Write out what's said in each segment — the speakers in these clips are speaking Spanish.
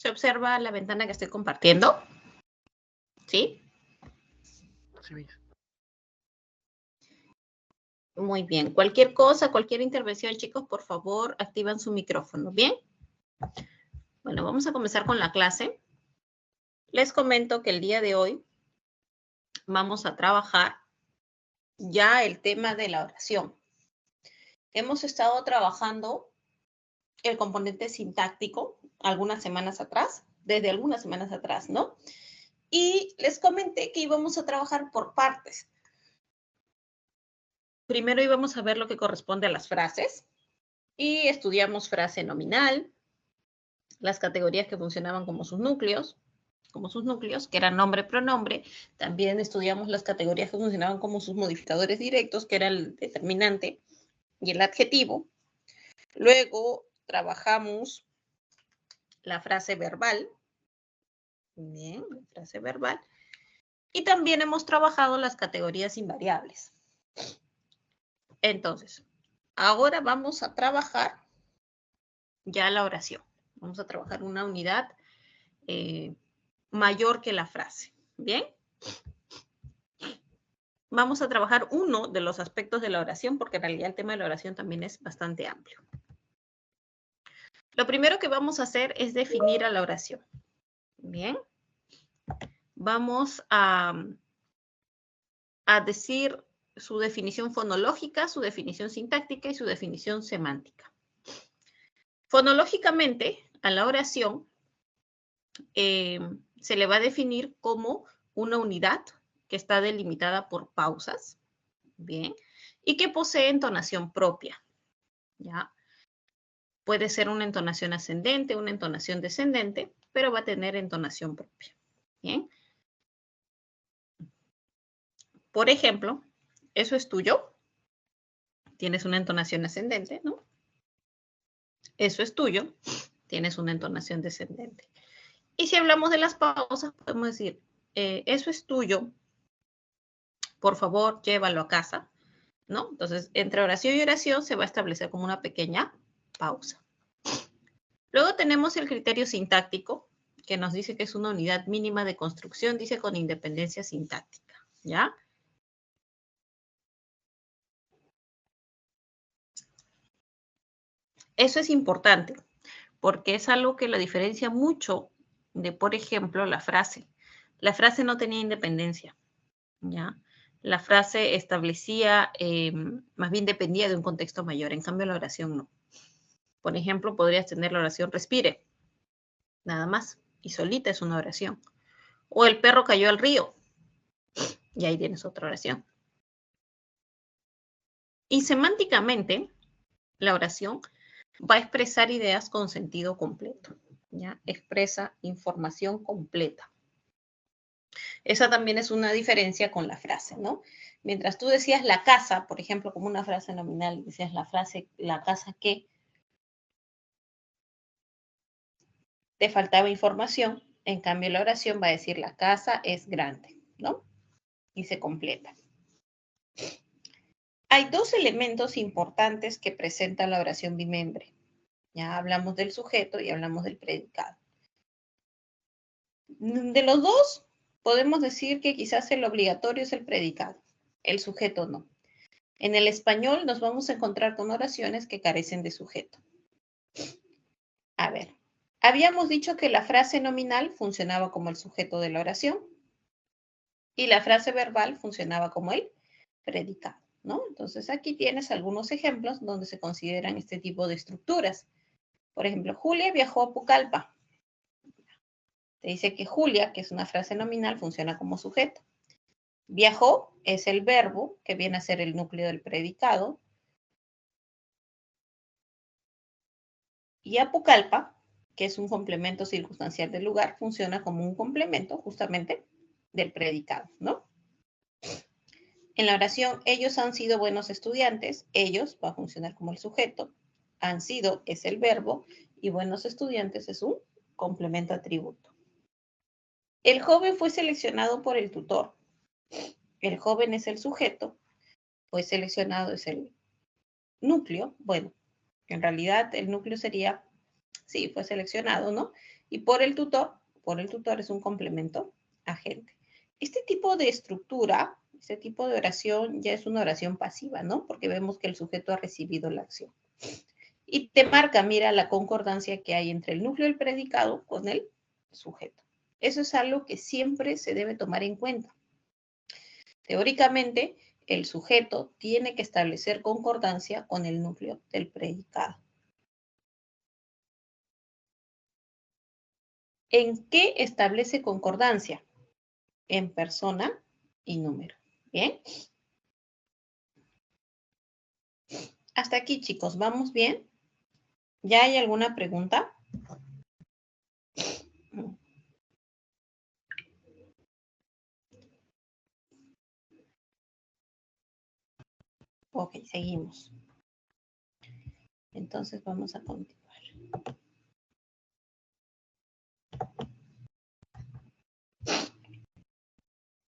¿Se observa la ventana que estoy compartiendo? ¿Sí? Sí, Miss. Muy bien. Cualquier cosa, cualquier intervención, chicos, por favor, activan su micrófono. ¿Bien? Bueno, vamos a comenzar con la clase. Les comento que el día de hoy vamos a trabajar ya el tema de la oración. Hemos estado trabajando el componente sintáctico algunas semanas atrás, desde algunas semanas atrás, ¿no? Y les comenté que íbamos a trabajar por partes. Primero íbamos a ver lo que corresponde a las frases y estudiamos frase nominal, las categorías que funcionaban como sus núcleos, que eran nombre, pronombre. También estudiamos las categorías que funcionaban como sus modificadores directos, que era el determinante y el adjetivo. Luego trabajamos la frase verbal. Bien, la frase verbal. Y también hemos trabajado las categorías invariables. Entonces, ahora vamos a trabajar ya la oración. Vamos a trabajar una unidad mayor que la frase. ¿Bien? Vamos a trabajar uno de los aspectos de la oración, porque en realidad el tema de la oración también es bastante amplio. Lo primero que vamos a hacer es definir a la oración. Bien. Vamos a decir su definición fonológica, su definición sintáctica y su definición semántica. Fonológicamente, a la oración se le va a definir como una unidad que está delimitada por pausas, bien, y que posee entonación propia, ¿ya? Puede ser una entonación ascendente, una entonación descendente, pero va a tener entonación propia, ¿bien? Por ejemplo, eso es tuyo. Tienes una entonación ascendente, ¿no? Eso es tuyo. Tienes una entonación descendente. Y si hablamos de las pausas, podemos decir, eso es tuyo. Por favor, llévalo a casa, ¿no? Entonces, entre oración y oración se va a establecer como una pequeña pausa. Luego tenemos el criterio sintáctico, que nos dice que es una unidad mínima de construcción, dice con independencia sintáctica, ¿ya? Eso es importante, porque es algo que lo diferencia mucho de, por ejemplo, la frase. La frase no tenía independencia, ¿ya? La frase establecía, más bien dependía de un contexto mayor, en cambio la oración no. Por ejemplo, podrías tener la oración respire, nada más, y solita es una oración. O el perro cayó al río, y ahí tienes otra oración. Y semánticamente, la oración va a expresar ideas con sentido completo, ¿ya? Expresa información completa. Esa también es una diferencia con la frase, ¿no? Mientras tú decías la casa, por ejemplo, como una frase nominal, decías la frase, la casa que, te faltaba información, en cambio la oración va a decir la casa es grande, ¿no? Y se completa. Hay dos elementos importantes que presenta la oración bimembre. Ya hablamos del sujeto y hablamos del predicado. De los dos, podemos decir que quizás el obligatorio es el predicado, el sujeto no. En el español nos vamos a encontrar con oraciones que carecen de sujeto. A ver, habíamos dicho que la frase nominal funcionaba como el sujeto de la oración y la frase verbal funcionaba como el predicado, ¿no? Entonces aquí tienes algunos ejemplos donde se consideran este tipo de estructuras. Por ejemplo, Julia viajó a Pucallpa. Te dice que Julia, que es una frase nominal, funciona como sujeto. Viajó es el verbo, que viene a ser el núcleo del predicado. Y a Pucallpa, que es un complemento circunstancial del lugar, funciona como un complemento justamente del predicado, ¿no? En la oración, ellos han sido buenos estudiantes. Ellos va a funcionar como el sujeto. Han sido es el verbo y buenos estudiantes es un complemento atributo. El joven fue seleccionado por el tutor. El joven es el sujeto. Fue seleccionado es el núcleo. Bueno, en realidad el núcleo sería Sí, fue seleccionado, ¿no? Y por el tutor es un complemento agente. Este tipo de estructura, este tipo de oración ya es una oración pasiva, ¿no? Porque vemos que el sujeto ha recibido la acción. Y te marca, mira, la concordancia que hay entre el núcleo del predicado con el sujeto. Eso es algo que siempre se debe tomar en cuenta. Teóricamente, el sujeto tiene que establecer concordancia con el núcleo del predicado. ¿En qué establece concordancia? En persona y número. ¿Bien? Hasta aquí, chicos. ¿Vamos bien? ¿Ya hay alguna pregunta? Ok, seguimos. Entonces vamos a continuar.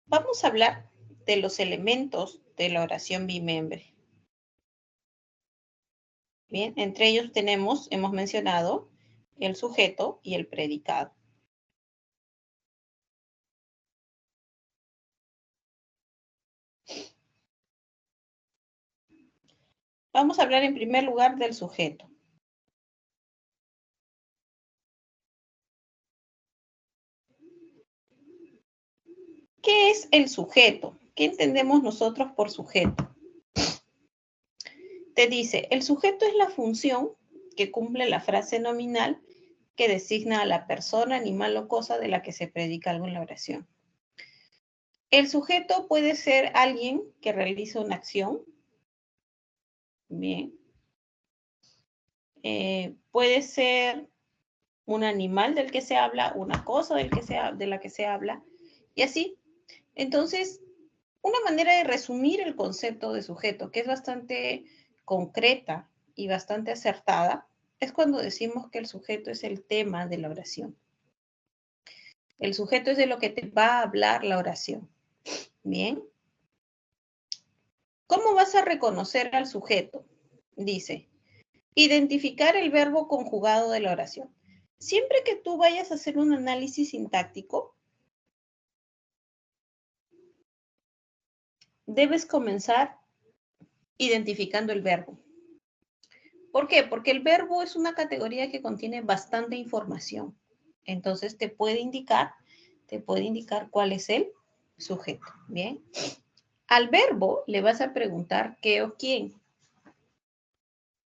Vamos a hablar de los elementos de la oración bimembre. Bien, entre ellos hemos mencionado el sujeto y el predicado. Vamos a hablar en primer lugar del sujeto. ¿Qué es el sujeto? ¿Qué entendemos nosotros por sujeto? Te dice, el sujeto es la función que cumple la frase nominal que designa a la persona, animal o cosa de la que se predica algo en la oración. El sujeto puede ser alguien que realiza una acción. Bien. Puede ser un animal del que se habla, una cosa de la que se habla, y así. Entonces, una manera de resumir el concepto de sujeto, que es bastante concreta y bastante acertada, es cuando decimos que el sujeto es el tema de la oración. El sujeto es de lo que te va a hablar la oración. Bien. ¿Cómo vas a reconocer al sujeto? Dice, identificar el verbo conjugado de la oración. Siempre que tú vayas a hacer un análisis sintáctico, debes comenzar identificando el verbo. ¿Por qué? Porque el verbo es una categoría que contiene bastante información. Entonces te puede indicar cuál es el sujeto. Bien. Al verbo le vas a preguntar qué o quién.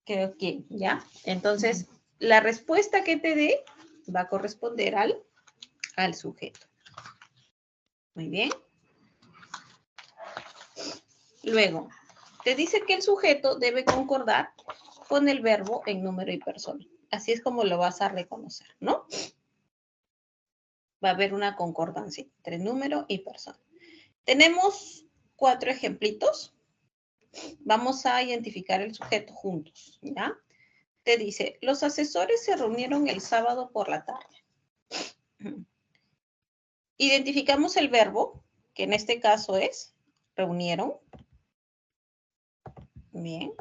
¿Qué o quién? ¿Ya? Entonces, la respuesta que te dé va a corresponder al sujeto. Muy bien. Luego, te dice que el sujeto debe concordar con el verbo en número y persona. Así es como lo vas a reconocer, ¿no? Va a haber una concordancia entre número y persona. Tenemos 4 ejemplitos. Vamos a identificar el sujeto juntos, ¿ya? Te dice, los asesores se reunieron el sábado por la tarde. Identificamos el verbo, que en este caso es reunieron. Bien.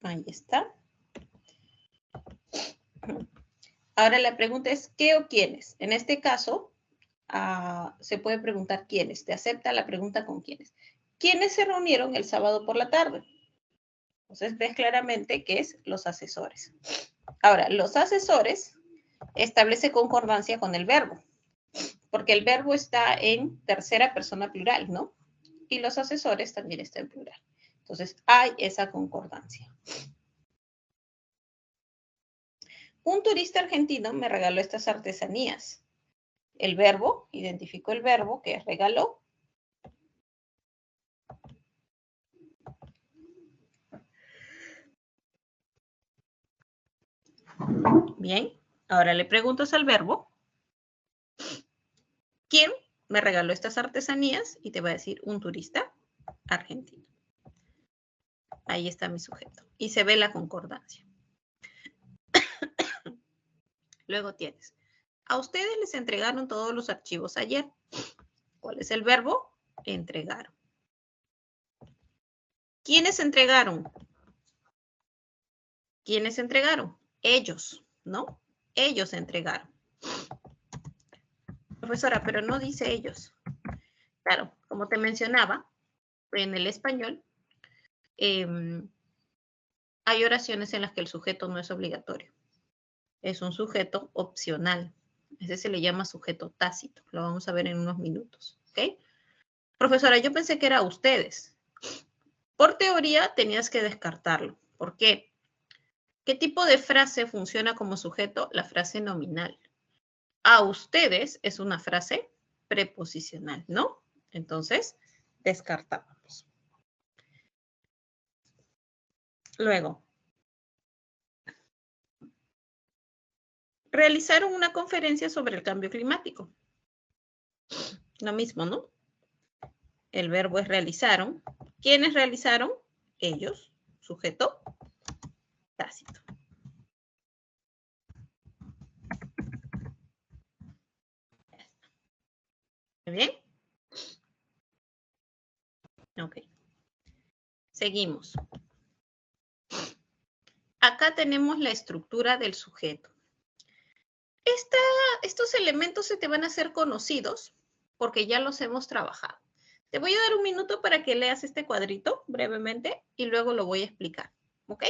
Ahí está. Ahora la pregunta es, ¿qué o quiénes? En este caso, se puede preguntar quiénes. Te acepta la pregunta con quiénes. ¿Quiénes se reunieron el sábado por la tarde? Entonces ves claramente que es los asesores. Ahora, los asesores establece concordancia con el verbo, porque el verbo está en tercera persona plural, ¿no? Y los asesores también están en plural. Entonces, hay esa concordancia. Un turista argentino me regaló estas artesanías. El verbo, identifico el verbo, que es regaló. Bien, ahora le preguntas al verbo, ¿quién me regaló estas artesanías? Y te va a decir un turista argentino. Ahí está mi sujeto. Y se ve la concordancia. Luego tienes, a ustedes les entregaron todos los archivos ayer. ¿Cuál es el verbo? Entregaron. ¿Quiénes entregaron? ¿Quiénes entregaron? Ellos, ¿no? Ellos entregaron. Profesora, pero no dice ellos. Claro, como te mencionaba, en el español hay oraciones en las que el sujeto no es obligatorio. Es un sujeto opcional. Ese se le llama sujeto tácito. Lo vamos a ver en unos minutos. ¿Ok? Profesora, yo pensé que era ustedes. Por teoría tenías que descartarlo. ¿Por qué? ¿Qué tipo de frase funciona como sujeto? La frase nominal. A ustedes es una frase preposicional, ¿no? Entonces, descartamos. Luego, realizaron una conferencia sobre el cambio climático. Lo mismo, ¿no? El verbo es realizaron. ¿Quiénes realizaron? Ellos, sujeto tácito. ¿Muy bien? Ok. Seguimos. Acá tenemos la estructura del sujeto. Estos elementos se te van a hacer conocidos porque ya los hemos trabajado. Te voy a dar un minuto para que leas este cuadrito brevemente y luego lo voy a explicar. ¿Ok?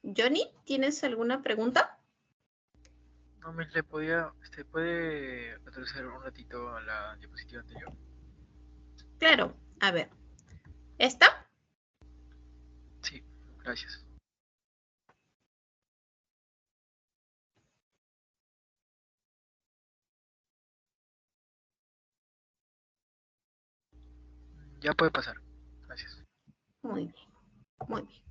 Johnny, ¿tienes alguna pregunta? No, me le puede retroceder un ratito a la diapositiva anterior. Claro, a ver. ¿Esta? Sí, gracias. Ya puede pasar. Gracias. Muy bien, muy bien.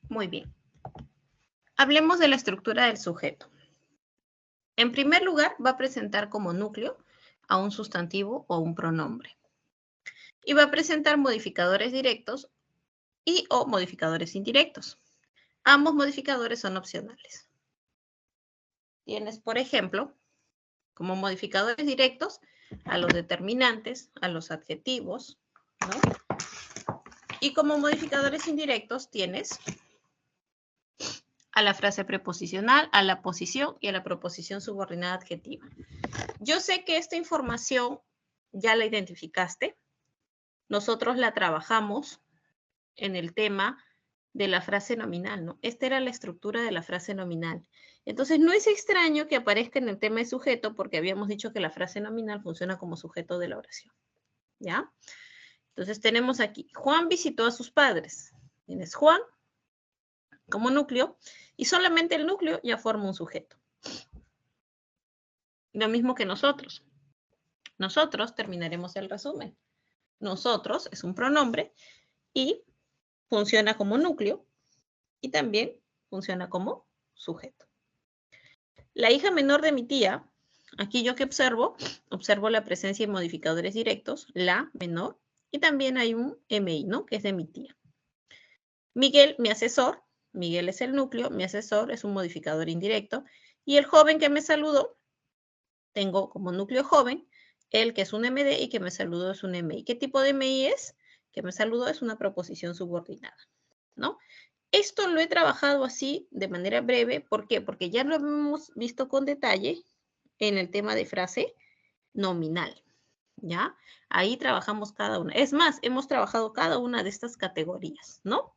Muy bien. Hablemos de la estructura del sujeto. En primer lugar, va a presentar como núcleo a un sustantivo o un pronombre. Y va a presentar modificadores directos y o modificadores indirectos. Ambos modificadores son opcionales. Tienes, por ejemplo, como modificadores directos a los determinantes, a los adjetivos, ¿no? Y como modificadores indirectos tienes a la frase preposicional, a la posición y a la proposición subordinada adjetiva. Yo sé que esta información ya la identificaste. Nosotros la trabajamos en el tema de la frase nominal, ¿no? Esta era la estructura de la frase nominal. Entonces, no es extraño que aparezca en el tema de sujeto porque habíamos dicho que la frase nominal funciona como sujeto de la oración, ¿ya? Entonces, tenemos aquí, Juan visitó a sus padres. Tienes Juan como núcleo y solamente el núcleo ya forma un sujeto. Lo mismo que nosotros. Nosotros terminaremos el resumen. Nosotros es un pronombre y funciona como núcleo y también funciona como sujeto. La hija menor de mi tía, aquí yo que observo la presencia de modificadores directos, la menor, y también hay un MI, ¿no? Que es de mi tía. Miguel, mi asesor, Miguel es el núcleo, mi asesor es un modificador indirecto, y el joven que me saludó, tengo como núcleo joven, el que es un MD y que me saludó es un MI. ¿Qué tipo de MI es? Que me saludó es una proposición subordinada, ¿no? Esto lo he trabajado así de manera breve. ¿Por qué? Porque ya lo hemos visto con detalle en el tema de frase nominal, ¿ya? Ahí trabajamos cada una. Es más, hemos trabajado cada una de estas categorías, ¿no?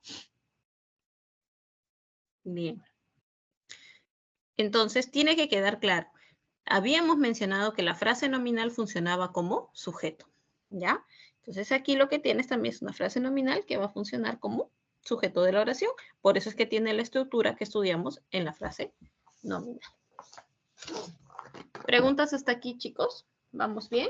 Bien. Entonces, tiene que quedar claro. Habíamos mencionado que la frase nominal funcionaba como sujeto, ¿ya? Entonces, aquí lo que tienes también es una frase nominal que va a funcionar como sujeto de la oración. Por eso es que tiene la estructura que estudiamos en la frase nominal. ¿Preguntas hasta aquí, chicos? ¿Vamos bien?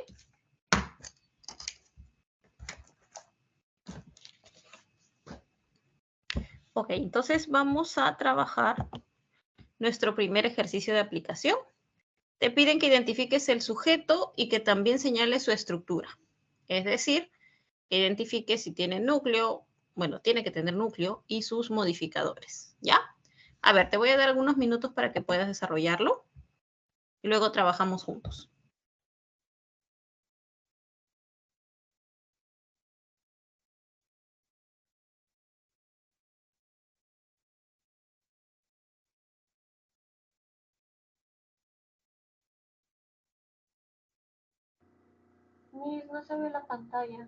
Ok, entonces vamos a trabajar nuestro primer ejercicio de aplicación. Te piden que identifiques el sujeto y que también señales su estructura. Es decir, que identifique si tiene núcleo, bueno, tiene que tener núcleo y sus modificadores, ¿ya? A ver, te voy a dar algunos minutos para que puedas desarrollarlo y luego trabajamos juntos. Miss, no se ve la pantalla.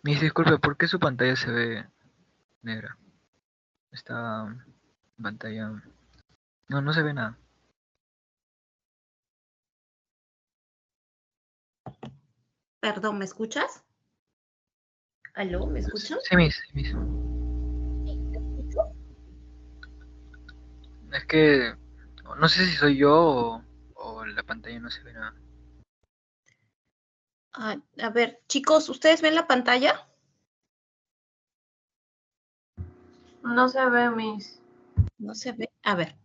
Miss, disculpe, ¿por qué su pantalla se ve negra? Esta pantalla... No, no se ve nada. Perdón, ¿me escuchas? ¿Aló? ¿Me escuchan? Sí, Miss, sí, Miss. Sí, ¿te escucho? Es que no sé si soy yo o la pantalla no se ve nada. Ah, a ver, chicos, ¿ustedes ven la pantalla? No se ve, Miss. No se ve. A ver,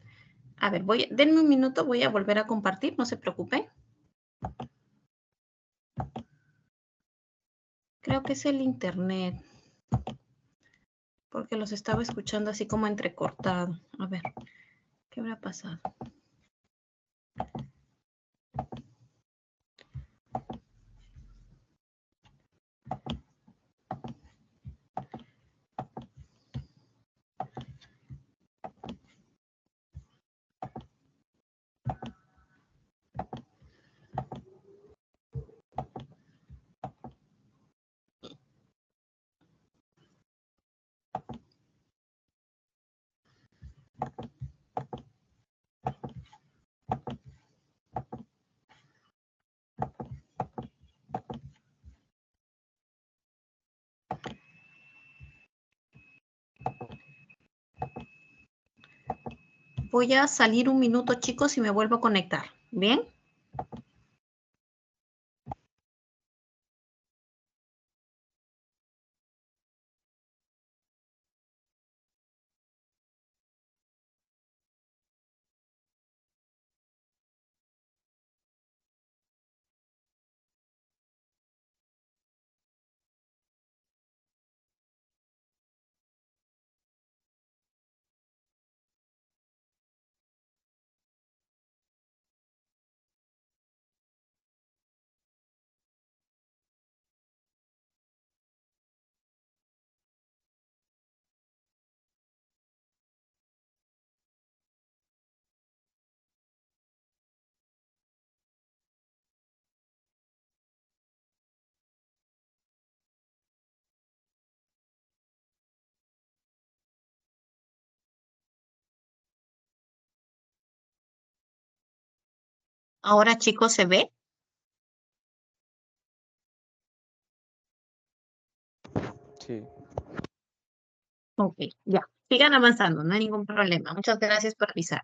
denme un minuto, voy a volver a compartir, no se preocupen. Creo que es el internet, porque los estaba escuchando así como entrecortado. A ver, ¿qué habrá pasado? Voy a salir un minuto, chicos, y me vuelvo a conectar. ¿Bien? Ahora, chicos, ¿se ve? Sí. Ok, ya. Sigan avanzando, no hay ningún problema. Muchas gracias por avisar.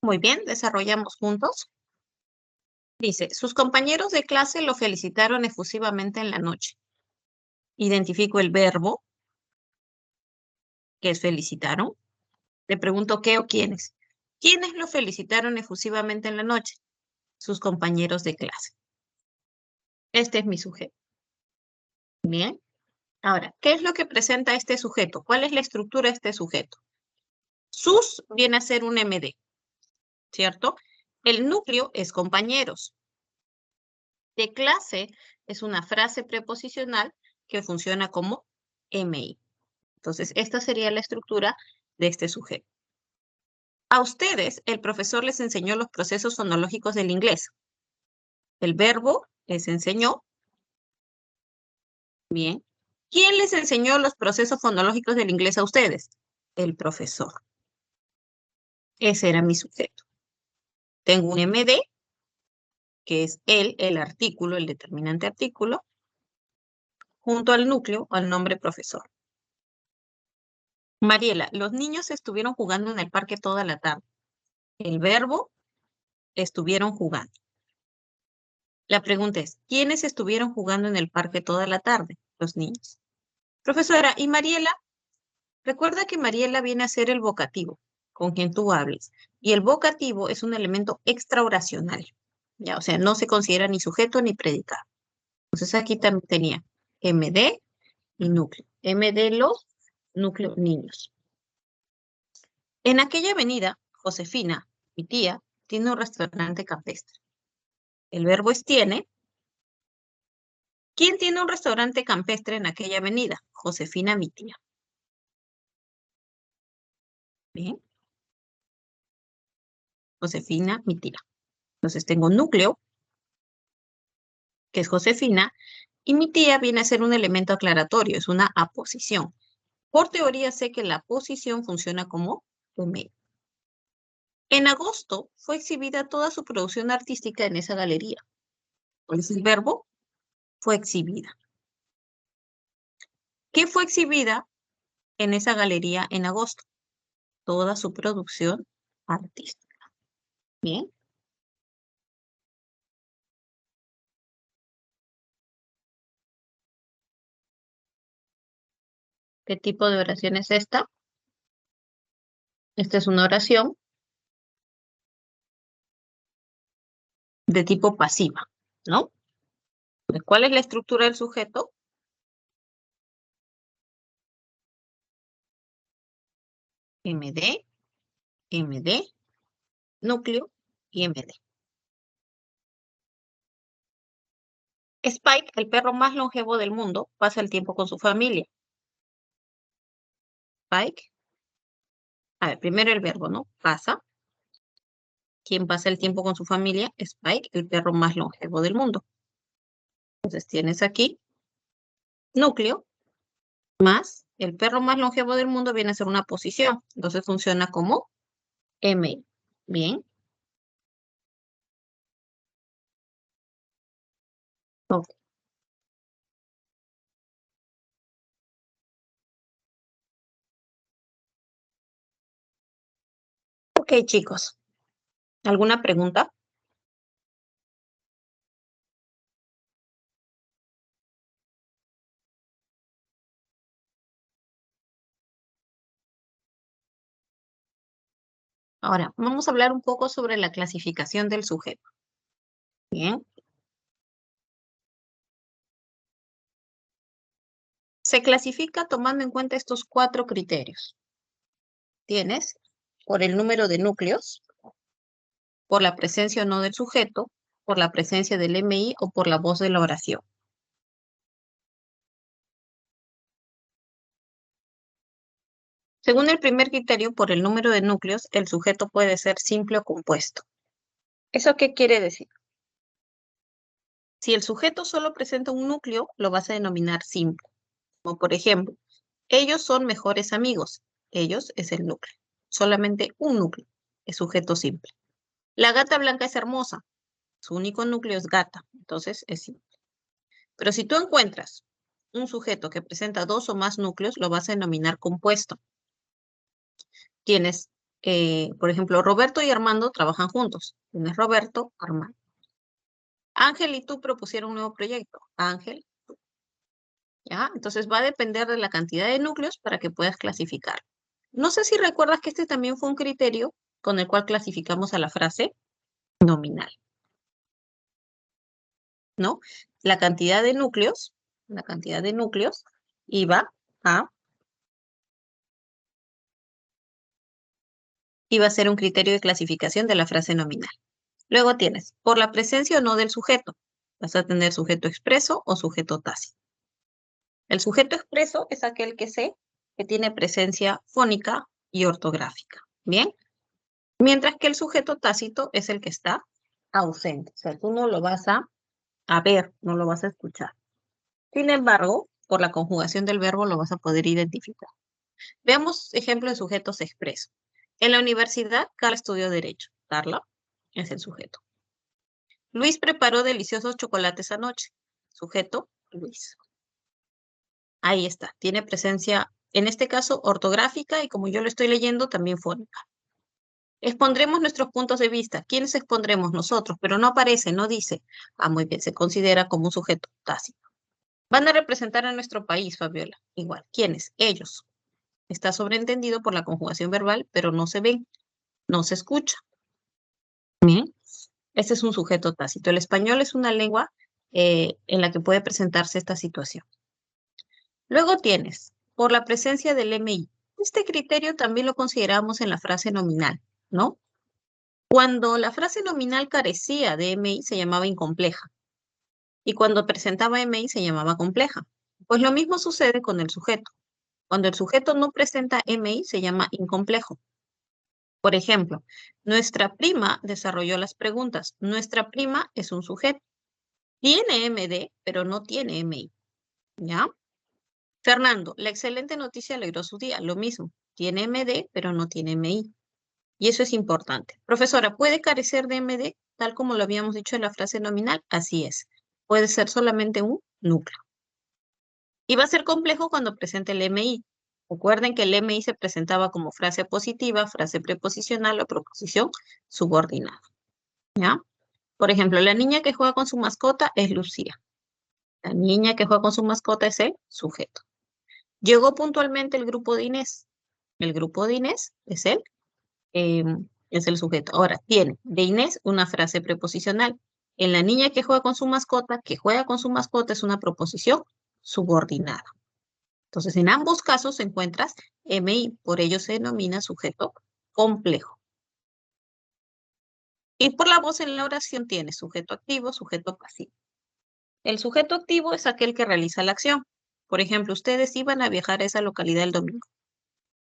Muy bien, desarrollamos juntos. Dice, sus compañeros de clase lo felicitaron efusivamente en la noche. Identifico el verbo, que es felicitaron. Le pregunto qué o quiénes. ¿Quiénes lo felicitaron efusivamente en la noche? Sus compañeros de clase. Este es mi sujeto. Bien. Ahora, ¿qué es lo que presenta este sujeto? ¿Cuál es la estructura de este sujeto? Sus viene a ser un MD, ¿cierto? El núcleo es compañeros. De clase es una frase preposicional que funciona como MI. Entonces, esta sería la estructura de este sujeto. A ustedes, el profesor les enseñó los procesos fonológicos del inglés. El verbo les enseñó. Bien. ¿Quién les enseñó los procesos fonológicos del inglés a ustedes? El profesor. Ese era mi sujeto. Tengo un MD, que es el artículo, el determinante artículo, junto al núcleo, al nombre profesor. Mariela, los niños estuvieron jugando en el parque toda la tarde. El verbo, estuvieron jugando. La pregunta es, ¿quiénes estuvieron jugando en el parque toda la tarde? Los niños. Profesora, ¿y Mariela? Recuerda que Mariela viene a ser el vocativo, con quien tú hables. Y el vocativo es un elemento extraoracional. Ya, o sea, no se considera ni sujeto ni predicado. Entonces aquí también tenía MD y núcleo. MD los, núcleo niños. En aquella avenida, Josefina, mi tía, tiene un restaurante campestre. El verbo es tiene. ¿Quién tiene un restaurante campestre en aquella avenida? Josefina, mi tía. Bien. Josefina, mi tía. Entonces tengo núcleo, que es Josefina, y mi tía viene a ser un elemento aclaratorio, es una aposición. Por teoría sé que la aposición funciona como medio. En agosto fue exhibida toda su producción artística en esa galería. ¿Cuál es el verbo? Fue exhibida. ¿Qué fue exhibida en esa galería en agosto? Toda su producción artística. Bien. ¿Qué tipo de oración es esta? Esta es una oración de tipo pasiva, ¿no? ¿Cuál es la estructura del sujeto? MD, MD, núcleo y MD. Spike, el perro más longevo del mundo, pasa el tiempo con su familia. Spike. A ver, primero el verbo, ¿no? Pasa. ¿Quién pasa el tiempo con su familia? Spike, el perro más longevo del mundo. Entonces tienes aquí núcleo más el perro más longevo del mundo viene a ser una posición. Entonces funciona como M. Bien. Ok. Ok, chicos. ¿Alguna pregunta? Ahora, vamos a hablar un poco sobre la clasificación del sujeto. Bien. Se clasifica tomando en cuenta estos 4 criterios. Tienes por el número de núcleos, por la presencia o no del sujeto, por la presencia del MI o por la voz de la oración. Según el primer criterio, por el número de núcleos, el sujeto puede ser simple o compuesto. ¿Eso qué quiere decir? Si el sujeto solo presenta un núcleo, lo vas a denominar simple. Como por ejemplo, ellos son mejores amigos. Ellos es el núcleo. Solamente un núcleo es sujeto simple. La gata blanca es hermosa. Su único núcleo es gata. Entonces es simple. Pero si tú encuentras un sujeto que presenta 2 o más núcleos, lo vas a denominar compuesto. Tienes por ejemplo, Roberto y Armando trabajan juntos. Tienes Roberto, Armando. Ángel y tú propusieron un nuevo proyecto. Ángel, ¿ya? Entonces va a depender de la cantidad de núcleos para que puedas clasificar. No sé si recuerdas que este también fue un criterio con el cual clasificamos a la frase nominal, ¿no? La cantidad de núcleos, la cantidad de núcleos a, iba a ser un criterio de clasificación de la frase nominal. Luego tienes, por la presencia o no del sujeto. Vas a tener sujeto expreso o sujeto tácito. El sujeto expreso es aquel que tiene presencia fónica y ortográfica. ¿Bien? Mientras que el sujeto tácito es el que está ausente. O sea, tú no lo vas a ver, no lo vas a escuchar. Sin embargo, por la conjugación del verbo lo vas a poder identificar. Veamos ejemplos de sujetos expresos. En la universidad, Carla estudió Derecho. Carla es el sujeto. Luis preparó deliciosos chocolates anoche. Sujeto, Luis. Ahí está. Tiene presencia, en este caso, ortográfica y como yo lo estoy leyendo, también fónica. Expondremos nuestros puntos de vista. ¿Quiénes expondremos? Nosotros, pero no aparece, no dice. Ah, muy bien, se considera como un sujeto tácito. Van a representar a nuestro país, Fabiola. Igual. ¿Quiénes? Ellos. Está sobreentendido por la conjugación verbal, pero no se ven, no se escucha. Bien. Este es un sujeto tácito. El español es una lengua en la que puede presentarse esta situación. Luego tienes, por la presencia del MI. Este criterio también lo consideramos en la frase nominal, ¿no? Cuando la frase nominal carecía de MI se llamaba incompleja y cuando presentaba MI se llamaba compleja. Pues lo mismo sucede con el sujeto. Cuando el sujeto no presenta MI se llama incomplejo. Por ejemplo, nuestra prima desarrolló las preguntas. Nuestra prima es un sujeto. Tiene MD, pero no tiene MI. ¿Ya? Fernando, la excelente noticia alegró su día. Lo mismo. Tiene MD, pero no tiene MI. Y eso es importante. Profesora, ¿puede carecer de MD tal como lo habíamos dicho en la frase nominal? Así es. Puede ser solamente un núcleo. Y va a ser complejo cuando presente el MI. Recuerden que el MI se presentaba como frase positiva, frase preposicional o proposición subordinada. ¿Ya? Por ejemplo, la niña que juega con su mascota es Lucía. La niña que juega con su mascota es el sujeto. Llegó puntualmente el grupo de Inés. El grupo de Inés es el sujeto. Ahora, tiene de Inés una frase preposicional. En la niña que juega con su mascota es una proposición subordinada. Entonces, en ambos casos encuentras MI, por ello se denomina sujeto complejo. Y por la voz en la oración tiene sujeto activo, sujeto pasivo. El sujeto activo es aquel que realiza la acción. Por ejemplo, ustedes iban a viajar a esa localidad el domingo.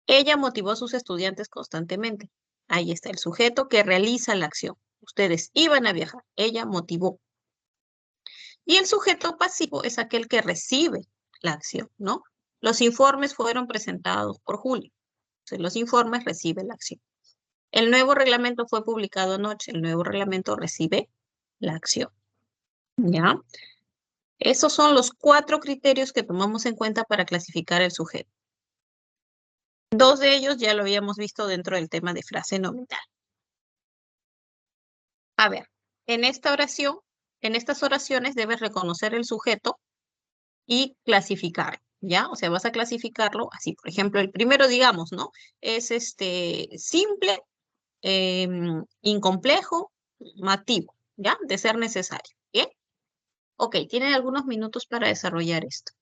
Ella motivó a sus estudiantes constantemente. Ahí está el sujeto que realiza la acción. Ustedes iban a viajar. Ella motivó. Y el sujeto pasivo es aquel que recibe la acción, ¿no? Los informes fueron presentados por Julio. Entonces, los informes reciben la acción. El nuevo reglamento fue publicado anoche. El nuevo reglamento recibe la acción. ¿Ya? Esos son los 4 criterios que tomamos en cuenta para clasificar el sujeto. 2 de ellos ya lo habíamos visto dentro del tema de frase nominal. A ver, en esta oración, en estas oraciones debes reconocer el sujeto y clasificar, ¿ya? O sea, vas a clasificarlo así. Por ejemplo, el primero, digamos, ¿no? Es simple, incomplejo, activo, ¿ya? De ser necesario, ¿bien? Ok, tienen algunos minutos para desarrollar esto.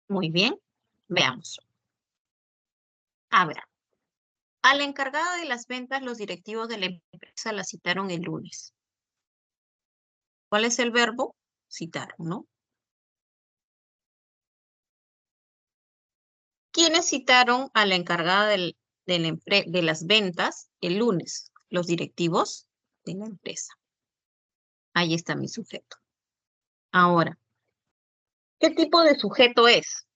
Muy bien, veamos. A ver, a la encargada de las ventas, los directivos de la empresa la citaron el lunes. ¿Cuál es el verbo? Citaron, ¿no? ¿Quiénes citaron a la encargada de las ventas el lunes? Los directivos de la empresa. Ahí está mi sujeto. Ahora, ¿qué tipo de sujeto es?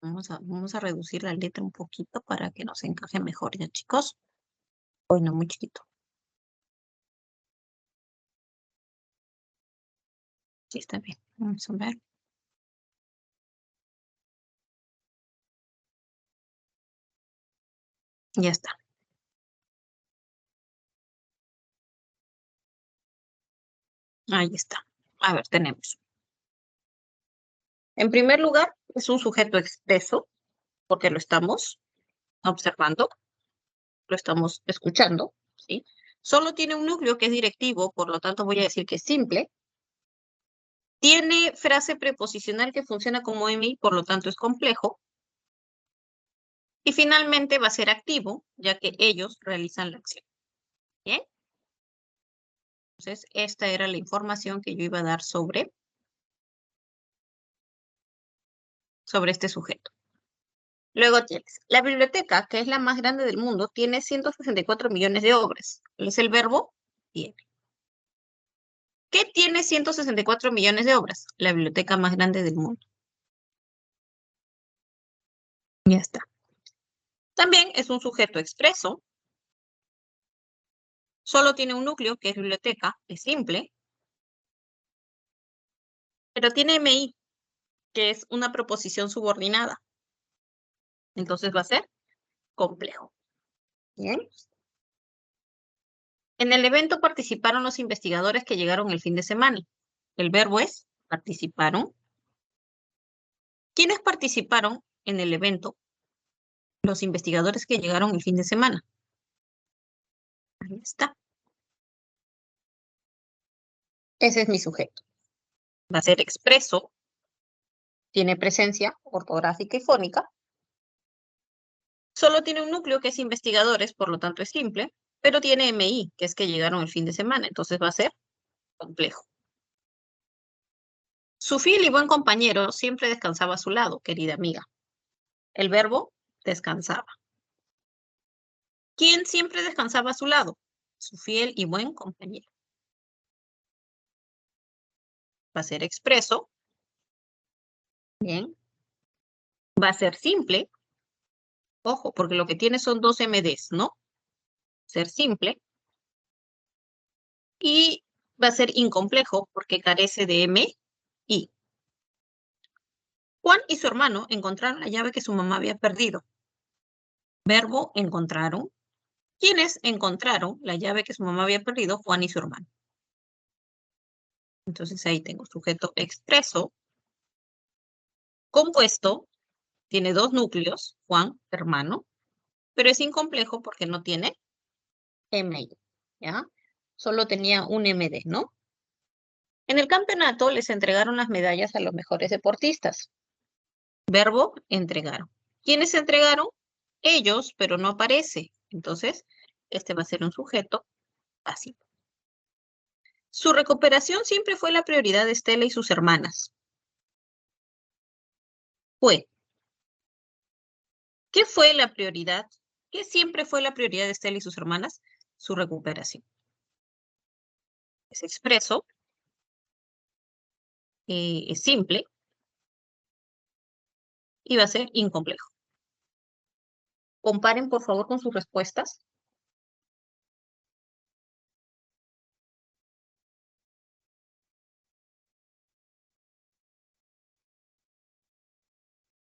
Vamos a reducir la letra un poquito para que nos encaje mejor, ¿ya, chicos? Hoy no, muy chiquito. Sí, está bien. Vamos a ver. Ya está. Ahí está. A ver, tenemos. En primer lugar, es un sujeto expreso, porque lo estamos observando, lo estamos escuchando, ¿sí? Solo tiene un núcleo que es directivo, por lo tanto voy a decir que es simple. Tiene frase preposicional que funciona como MI, por lo tanto es complejo. Y finalmente va a ser activo, ya que ellos realizan la acción. ¿Bien? Entonces, esta era la información que yo iba a dar sobre este sujeto. Luego tienes, la biblioteca, que es la más grande del mundo, tiene 164 millones de obras. ¿Cuál es el verbo? Tiene. ¿Qué tiene 164 millones de obras? La biblioteca más grande del mundo. Ya está. También es un sujeto expreso. Solo tiene un núcleo, que es biblioteca, es simple. Pero tiene MI, que es una proposición subordinada. Entonces va a ser complejo. Bien. En el evento participaron los investigadores que llegaron el fin de semana. El verbo es participaron. ¿Quiénes participaron en el evento? Los investigadores que llegaron el fin de semana. Ahí está. Ese es mi sujeto. Va a ser expreso. Tiene presencia ortográfica y fónica. Solo tiene un núcleo que es investigadores, por lo tanto es simple, pero tiene MI, que es que llegaron el fin de semana, entonces va a ser complejo. Su fiel y buen compañero siempre descansaba a su lado, querida amiga. El verbo descansaba. ¿Quién siempre descansaba a su lado? Su fiel y buen compañero. Va a ser expreso. Bien. Va a ser simple. Ojo, porque lo que tiene son dos MDs, ¿no? Ser simple. Y va a ser incomplejo porque carece de M y. Juan y su hermano encontraron la llave que su mamá había perdido. Verbo encontraron. ¿Quiénes encontraron la llave que su mamá había perdido? Juan y su hermano. Entonces ahí tengo sujeto expreso. Compuesto. Tiene dos núcleos. Juan, hermano. Pero es incomplejo porque no tiene MI. ¿Ya? Solo tenía un MD, ¿no? En el campeonato les entregaron las medallas a los mejores deportistas. Verbo, entregaron. ¿Quiénes se entregaron? Ellos, pero no aparece. Entonces, este va a ser un sujeto pasivo. Su recuperación siempre fue la prioridad de Estela y sus hermanas. Fue. ¿Qué fue la prioridad? ¿Qué siempre fue la prioridad de Estela y sus hermanas? Su recuperación. Es expreso. Es simple. Y va a ser incomplejo. Comparen, por favor, con sus respuestas.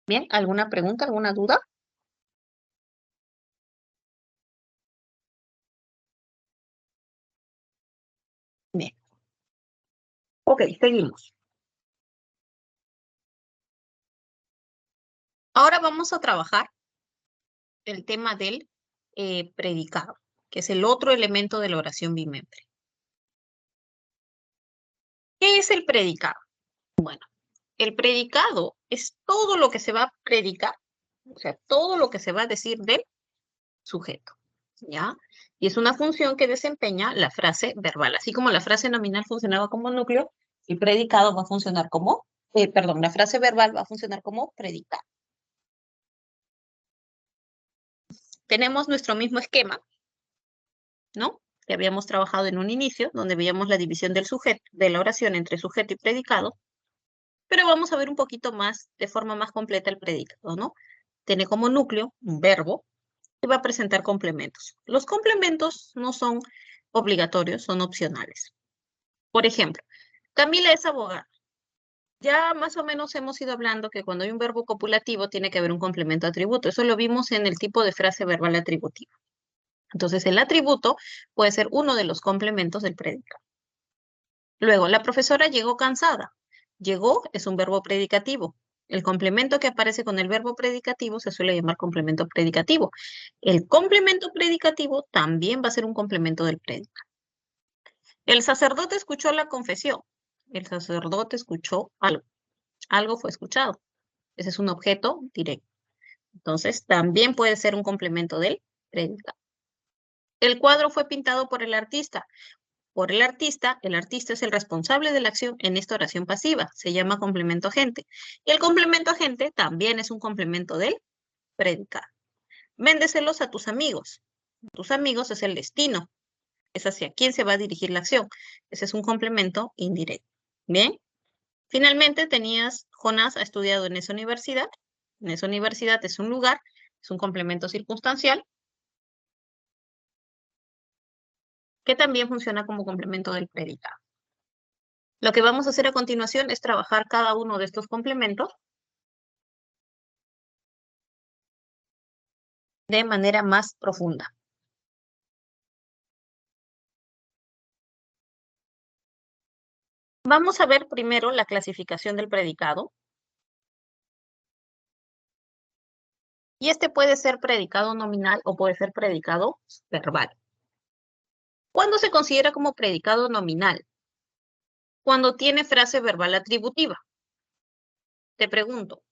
Bien, ¿alguna pregunta, alguna duda? Bien. Ok, seguimos. Ahora vamos a trabajar el tema del predicado, que es el otro elemento de la oración bimembre. ¿Qué es el predicado? Bueno, El predicado es todo lo que se va a predicar, o sea, todo lo que se va a decir del sujeto, ¿ya? Y es una función que desempeña la frase verbal. Así como la frase nominal funcionaba como núcleo, el predicado va a funcionar como, la frase verbal va a funcionar como predicado. Tenemos nuestro mismo esquema, ¿no? Que habíamos trabajado en un inicio, donde veíamos la división del sujeto, de la oración entre sujeto y predicado, pero vamos a ver un poquito más, de forma más completa el predicado, ¿no? Tiene como núcleo un verbo y va a presentar complementos. Los complementos no son obligatorios, son opcionales. Por ejemplo, Camila es abogada. Ya más o menos hemos ido hablando que cuando hay un verbo copulativo tiene que haber un complemento atributo. Eso lo vimos en el tipo de frase verbal atributiva. Entonces, el atributo puede ser uno de los complementos del predicado. Luego, la profesora llegó cansada. Llegó es un verbo predicativo. El complemento que aparece con el verbo predicativo se suele llamar complemento predicativo. El complemento predicativo también va a ser un complemento del predicado. El sacerdote escuchó la confesión. El sacerdote escuchó algo. Algo fue escuchado. Ese es un objeto directo. Entonces, también puede ser un complemento del predicado. El cuadro fue pintado por el artista. Por el artista es el responsable de la acción en esta oración pasiva. Se llama complemento agente. Y el complemento agente también es un complemento del predicado. Véndeselos a tus amigos. Tus amigos es el destino. Es hacia quién se va a dirigir la acción. Ese es un complemento indirecto. Bien. Finalmente tenías, Jonás ha estudiado en esa universidad. En esa universidad es un lugar, es un complemento circunstancial, que también funciona como complemento del predicado. Lo que vamos a hacer a continuación es trabajar cada uno de estos complementos de manera más profunda. Vamos a ver primero la clasificación del predicado. Y este puede ser predicado nominal o puede ser predicado verbal. ¿Cuándo se considera como predicado nominal? Cuando tiene frase verbal atributiva. Te pregunto,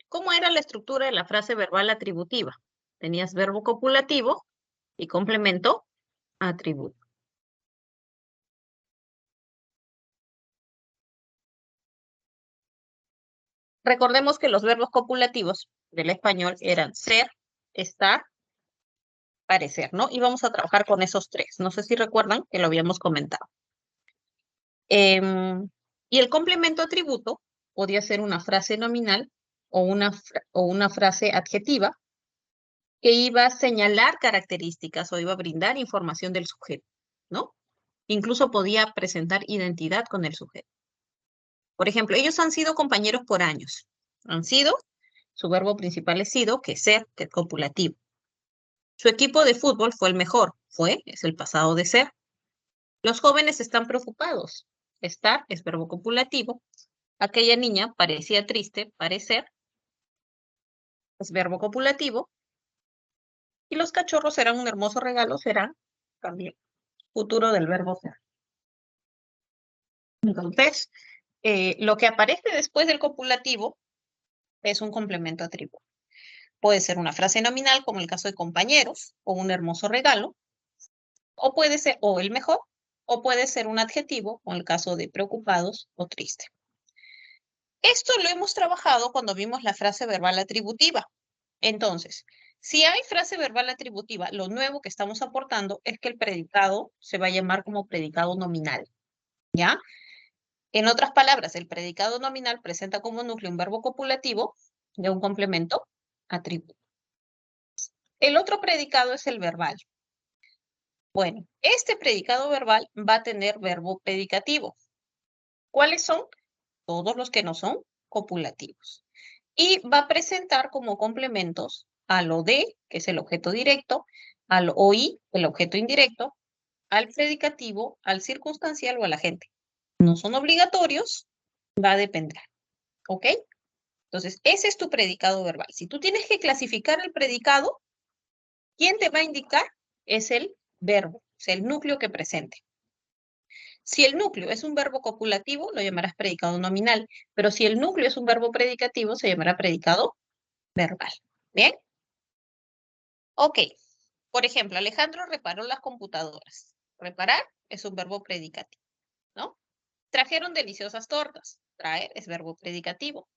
¿cómo era la estructura de la frase verbal atributiva? Tenías verbo copulativo y complemento atributo. Recordemos que los verbos copulativos del español eran ser, estar, parecer, ¿no? Y vamos a trabajar con esos tres. No sé si recuerdan que lo habíamos comentado. Y el complemento atributo podía ser una frase nominal o una frase adjetiva que iba a señalar características o iba a brindar información del sujeto, ¿no? Incluso podía presentar identidad con el sujeto. Por ejemplo, ellos han sido compañeros por años. Han sido, su verbo principal es sido, que es ser, que es copulativo. Su equipo de fútbol fue el mejor. Fue, es el pasado de ser. Los jóvenes están preocupados. Estar es verbo copulativo. Aquella niña parecía triste, parecer, es verbo copulativo. Y los cachorros serán un hermoso regalo, serán también futuro del verbo ser. Entonces, lo que aparece después del copulativo es un complemento atributo. Puede ser una frase nominal, como el caso de compañeros, o un hermoso regalo, o puede ser o el mejor, o puede ser un adjetivo, como el caso de preocupados o triste. Esto lo hemos trabajado cuando vimos la frase verbal atributiva. Entonces, si hay frase verbal atributiva, lo nuevo que estamos aportando es que el predicado se va a llamar como predicado nominal, ¿ya? En otras palabras, el predicado nominal presenta como núcleo un verbo copulativo de un complemento atributo. El otro predicado es el verbal. Bueno, este predicado verbal va a tener verbo predicativo. ¿Cuáles son? Todos los que no son copulativos. Y va a presentar como complementos a lo de, que es el objeto directo, al OI, el objeto indirecto, al predicativo, al circunstancial o al agente. No son obligatorios, va a depender. ¿Ok? Entonces, ese es tu predicado verbal. Si tú tienes que clasificar el predicado, ¿quién te va a indicar? Es el verbo, es el núcleo que presente. Si el núcleo es un verbo copulativo, lo llamarás predicado nominal, pero si el núcleo es un verbo predicativo, se llamará predicado verbal. ¿Bien? Ok. Por ejemplo, Alejandro reparó las computadoras. Reparar es un verbo predicativo, ¿no? Trajeron deliciosas tortas. Traer es verbo predicativo.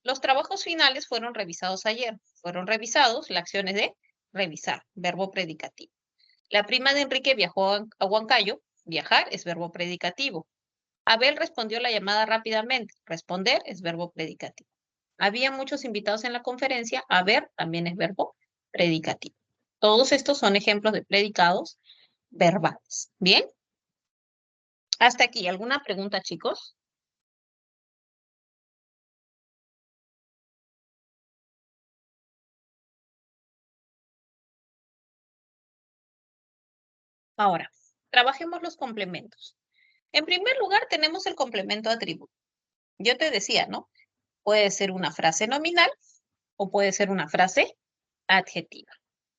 Los trabajos finales fueron revisados ayer. Fueron revisados, la acción es de revisar, verbo predicativo. La prima de Enrique viajó a Huancayo. Viajar es verbo predicativo. Abel respondió la llamada rápidamente. Responder es verbo predicativo. Había muchos invitados en la conferencia. Haber también es verbo predicativo. Todos estos son ejemplos de predicados verbales. ¿Bien? Hasta aquí. ¿Alguna pregunta, chicos? Ahora, trabajemos los complementos. En primer lugar, tenemos el complemento atributo. Yo te decía, ¿no? Puede ser una frase nominal o puede ser una frase adjetiva.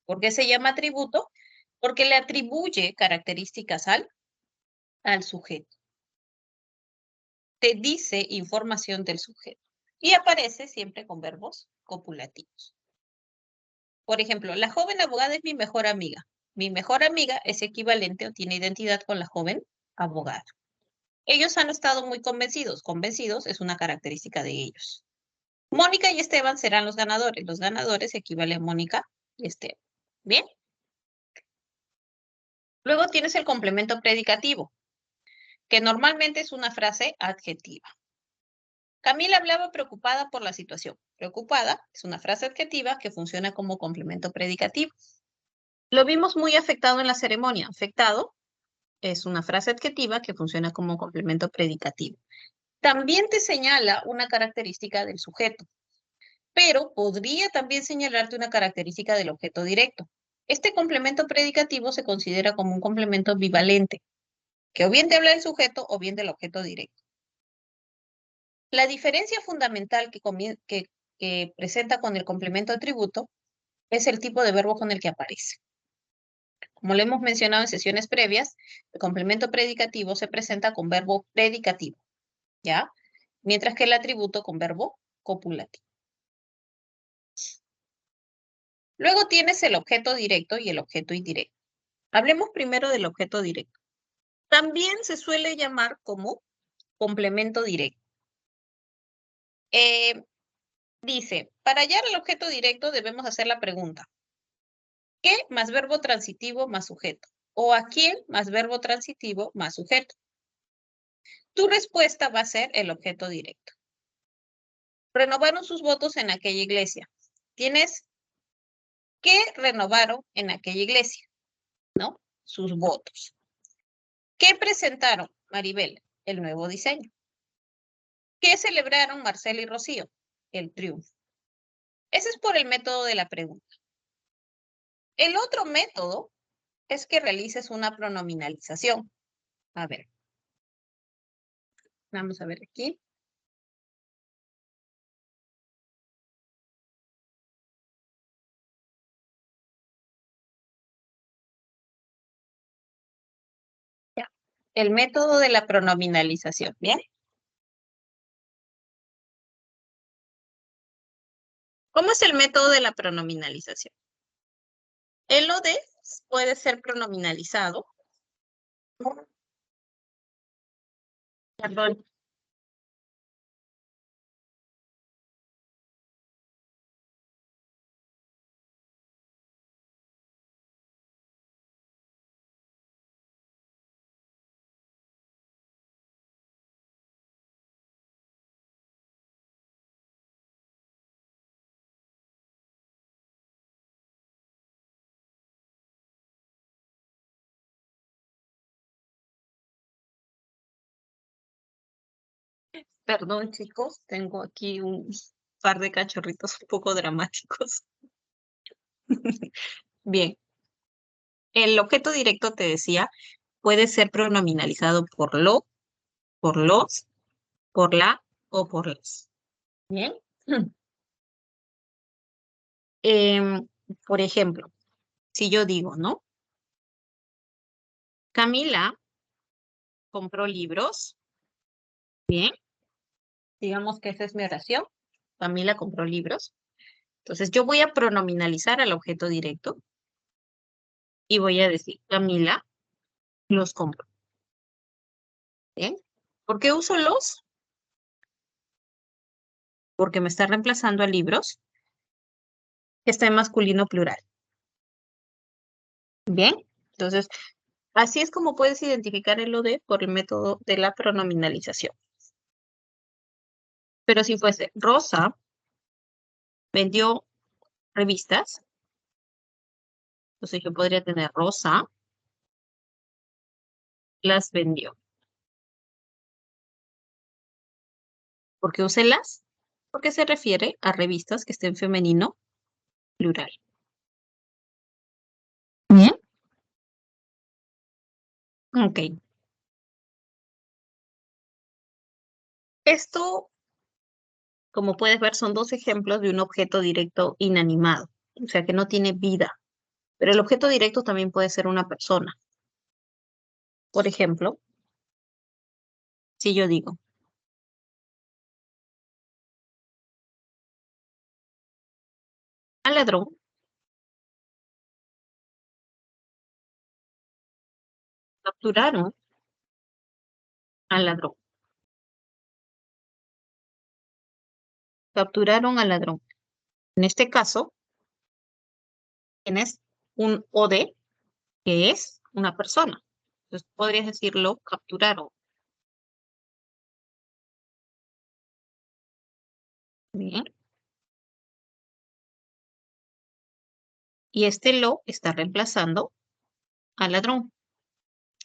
¿Por qué se llama atributo? Porque le atribuye características al sujeto. Te dice información del sujeto. Y aparece siempre con verbos copulativos. Por ejemplo, la joven abogada es mi mejor amiga. Mi mejor amiga es equivalente o tiene identidad con la joven abogada. Ellos han estado muy convencidos. Convencidos es una característica de ellos. Mónica y Esteban serán los ganadores. Los ganadores equivalen a Mónica y Esteban. ¿Bien? Luego tienes el complemento predicativo, que normalmente es una frase adjetiva. Camila hablaba preocupada por la situación. Preocupada es una frase adjetiva que funciona como complemento predicativo. Lo vimos muy afectado en la ceremonia. Afectado es una frase adjetiva que funciona como complemento predicativo. También te señala una característica del sujeto, pero podría también señalarte una característica del objeto directo. Este complemento predicativo se considera como un complemento bivalente, que o bien te habla del sujeto o bien del objeto directo. La diferencia fundamental que presenta con el complemento atributo es el tipo de verbo con el que aparece. Como lo hemos mencionado en sesiones previas, el complemento predicativo se presenta con verbo predicativo, ¿ya? Mientras que el atributo con verbo copulativo. Luego tienes el objeto directo y el objeto indirecto. Hablemos primero del objeto directo. También se suele llamar como complemento directo. Dice, para hallar el objeto directo debemos hacer la pregunta. ¿Qué más verbo transitivo más sujeto? ¿O a quién más verbo transitivo más sujeto? Tu respuesta va a ser el objeto directo. Renovaron sus votos en aquella iglesia. Tienes que renovaron en aquella iglesia, ¿no? Sus votos. ¿Qué presentaron, Maribel? El nuevo diseño. ¿Qué celebraron Marcela y Rocío? El triunfo. Ese es por el método de la pregunta. El otro método es que realices una pronominalización. A ver. Vamos a ver aquí. Ya. El método de la pronominalización. ¿Bien? ¿Cómo es el método de la pronominalización? El OD puede ser pronominalizado. Perdón. Perdón, chicos, tengo aquí un par de cachorritos un poco dramáticos. Bien. El objeto directo, te decía, puede ser pronominalizado por lo, por los, por la o por las. Bien. Por ejemplo, si yo digo, ¿no? Camila compró libros. Bien. Digamos que esa es mi oración. Camila compró libros. Entonces yo voy a pronominalizar al objeto directo y voy a decir, Camila los compró. ¿Bien? ¿Por qué uso los? Porque me está reemplazando a libros, que está en masculino plural. Bien, entonces así es como puedes identificar el OD por el método de la pronominalización. Pero si fuese Rosa vendió revistas, entonces yo podría tener Rosa las vendió. ¿Por qué usé las? Porque se refiere a revistas que estén femenino plural. Bien. Ok. Esto, como puedes ver, son dos ejemplos de un objeto directo inanimado, o sea que no tiene vida. Pero el objeto directo también puede ser una persona. Por ejemplo, si yo digo, al ladrón capturaron al ladrón. Capturaron al ladrón. En este caso, tienes un OD, que es una persona. Entonces, podrías decirlo, capturaron. Bien. Y este lo está reemplazando al ladrón,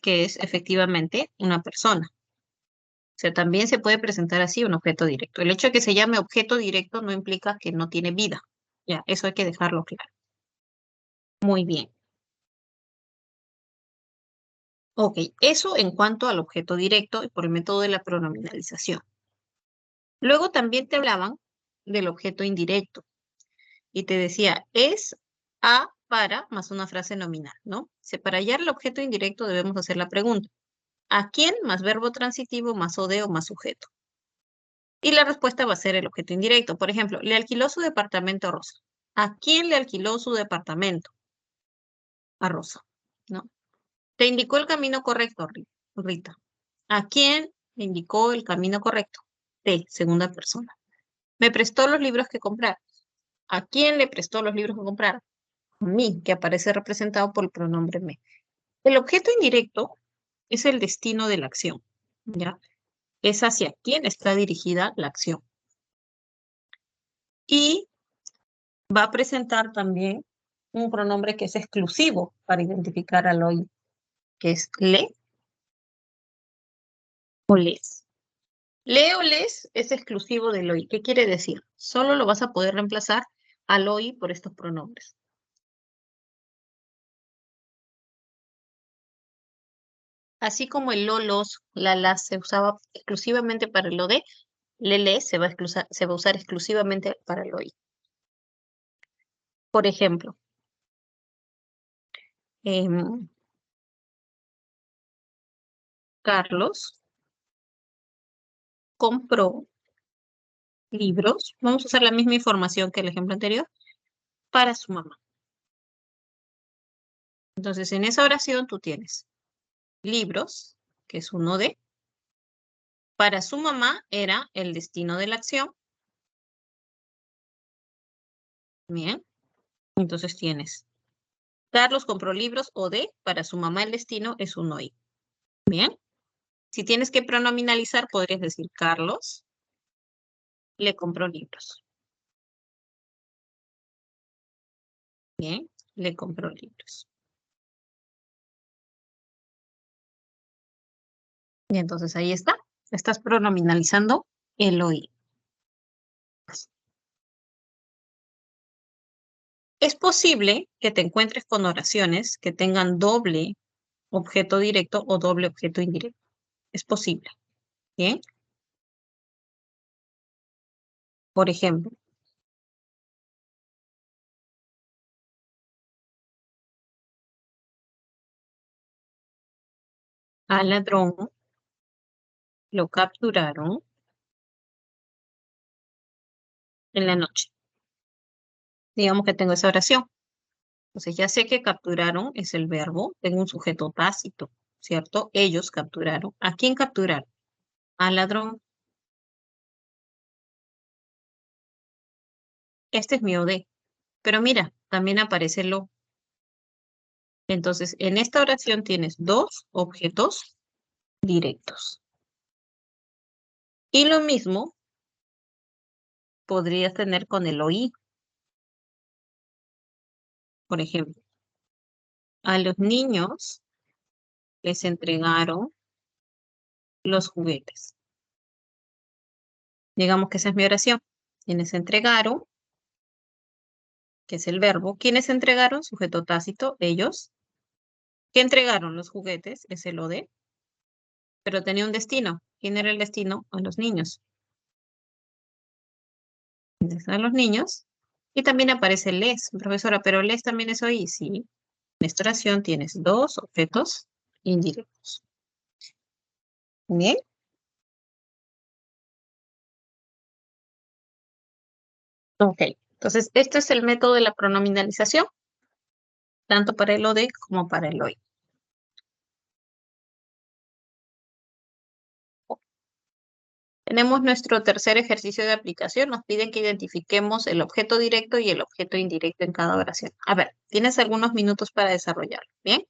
que es efectivamente una persona. O sea, también se puede presentar así un objeto directo. El hecho de que se llame objeto directo no implica que no tiene vida. Ya, eso hay que dejarlo claro. Muy bien. Ok, eso en cuanto al objeto directo y por el método de la pronominalización. Luego también te hablaban del objeto indirecto y te decía, es a para más una frase nominal, ¿no? Si para hallar el objeto indirecto debemos hacer la pregunta, ¿a quién más verbo transitivo más OD o más sujeto? Y la respuesta va a ser el objeto indirecto. Por ejemplo, le alquiló su departamento a Rosa. ¿A quién le alquiló su departamento? A Rosa, ¿no? Te indicó el camino correcto, Rita. ¿A quién le indicó el camino correcto? T, segunda persona. Me prestó los libros que comprar. ¿A quién le prestó los libros que comprar? A mí, que aparece representado por el pronombre me. El objeto indirecto es el destino de la acción, ¿ya? Es hacia quién está dirigida la acción. Y va a presentar también un pronombre que es exclusivo para identificar al hoy, que es le o les. Le o les es exclusivo del hoy. ¿Qué quiere decir? Solo lo vas a poder reemplazar al hoy por estos pronombres. Así como el lo, los, la, las se usaba exclusivamente para el lo de, le, se va a usar exclusivamente para el hoy. Por ejemplo, Carlos compró libros, vamos a usar la misma información que el ejemplo anterior, para su mamá. Entonces, en esa oración tú tienes libros, que es uno de, para su mamá era el destino de la acción. Bien, entonces tienes Carlos compró libros o de, para su mamá el destino es un hoy. Bien, si tienes que pronominalizar, podrías decir Carlos le compró libros. Bien, le compró libros. Y entonces ahí está. Estás pronominalizando el hoy. Es posible que te encuentres con oraciones que tengan doble objeto directo o doble objeto indirecto. Es posible. Bien. Por ejemplo, al ladrón lo capturaron en la noche. Digamos que tengo esa oración. Entonces ya sé que capturaron es el verbo, tengo un sujeto tácito, ¿cierto? Ellos capturaron. ¿A quién capturaron? Al ladrón. Este es mi OD. Pero mira, también aparece lo. Entonces, en esta oración tienes dos objetos directos. Y lo mismo podrías tener con el OI. Por ejemplo, a los niños les entregaron los juguetes. Digamos que esa es mi oración. Quienes entregaron, que es el verbo. ¿Quiénes entregaron? Sujeto tácito, ellos. ¿Qué entregaron? Los juguetes, es el OD. Pero tenía un destino. ¿Quién era el destino? A los niños. Entonces, a los niños. Y también aparece les, profesora, pero les también es OI, sí. En esta oración tienes dos objetos indirectos. Bien. Ok. Entonces, este es el método de la pronominalización, tanto para el OD como para el OI. Tenemos nuestro tercer ejercicio de aplicación. Nos piden que identifiquemos el objeto directo y el objeto indirecto en cada oración. A ver, tienes algunos minutos para desarrollarlo. ¿Bien?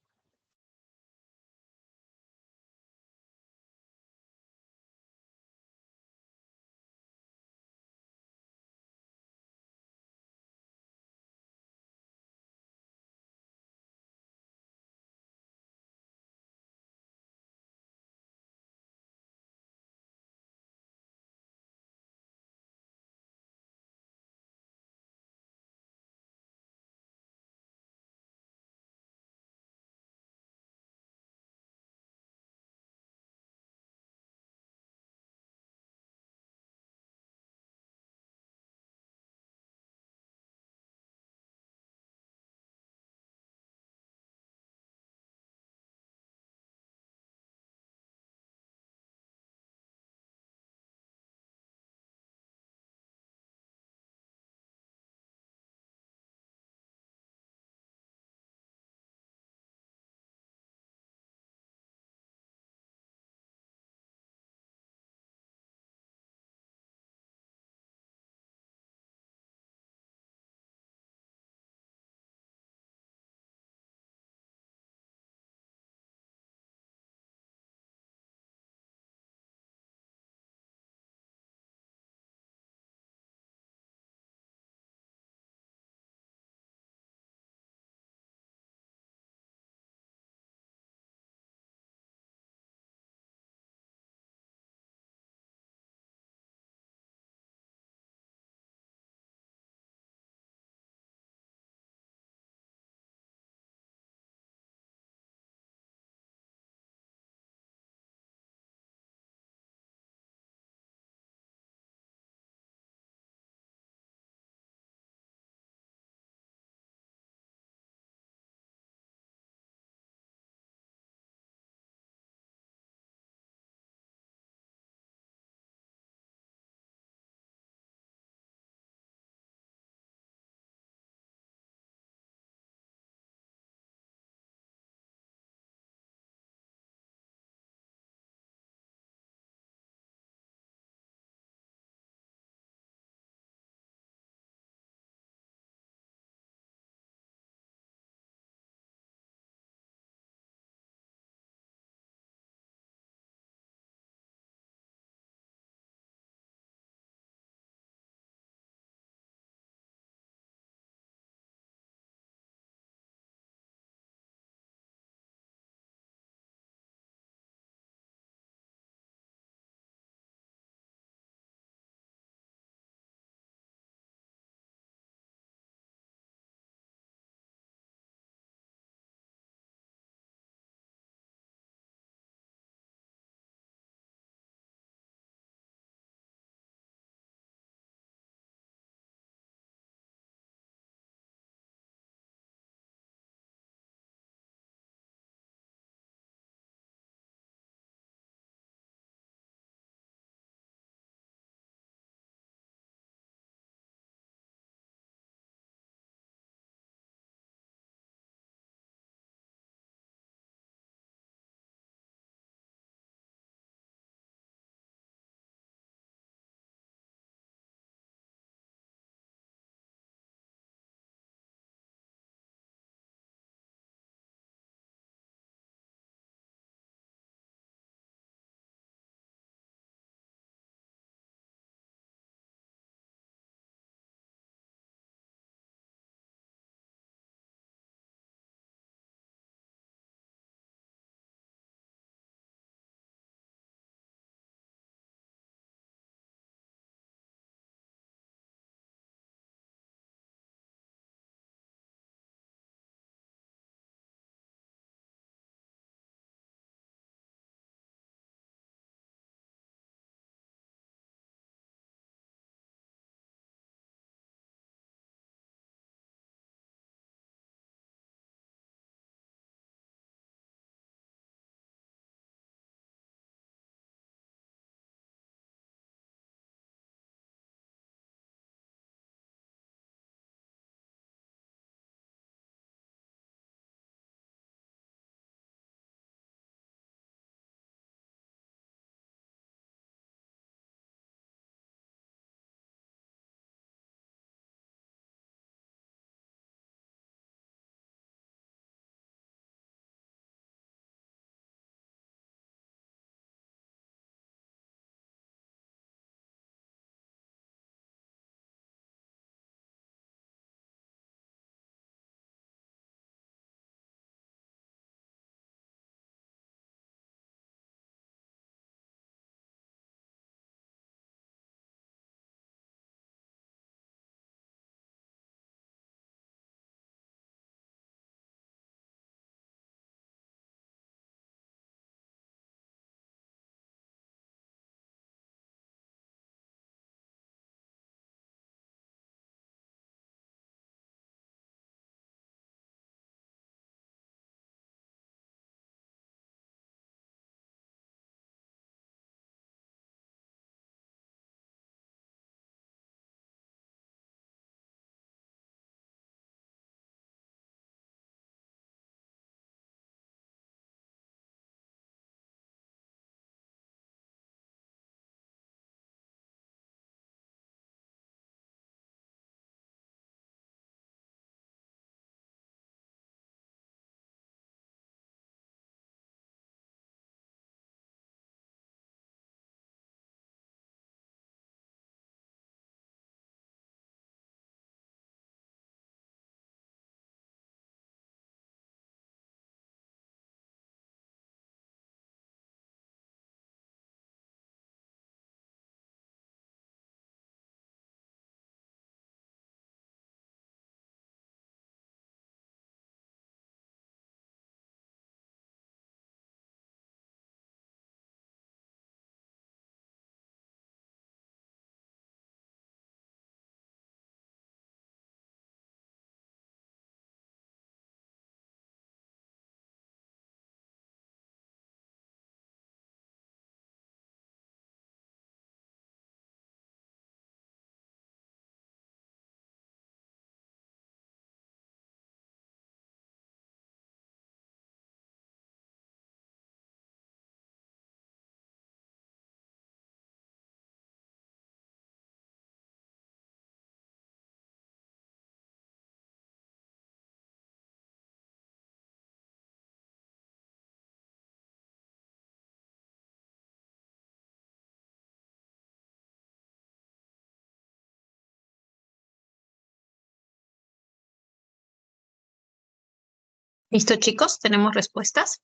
¿Listo, chicos? ¿Tenemos respuestas?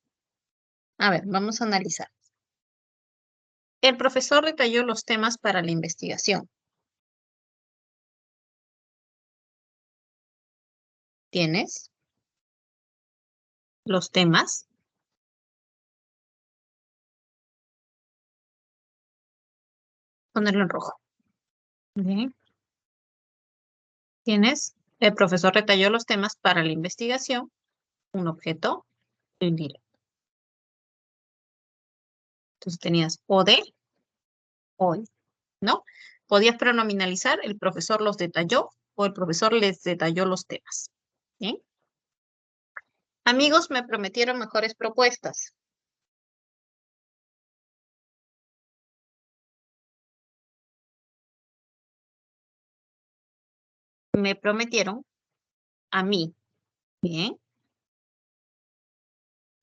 A ver, vamos a analizar. El profesor detalló los temas para la investigación. ¿Tienes los temas? Ponerlo en rojo. Bien. ¿Tienes? El profesor detalló los temas para la investigación. Un objeto indirecto. Entonces tenías o de, hoy, ¿no? Podías pronominalizar, el profesor los detalló o el profesor les detalló los temas. ¿Bien? Amigos me prometieron mejores propuestas. Me prometieron a mí. Bien.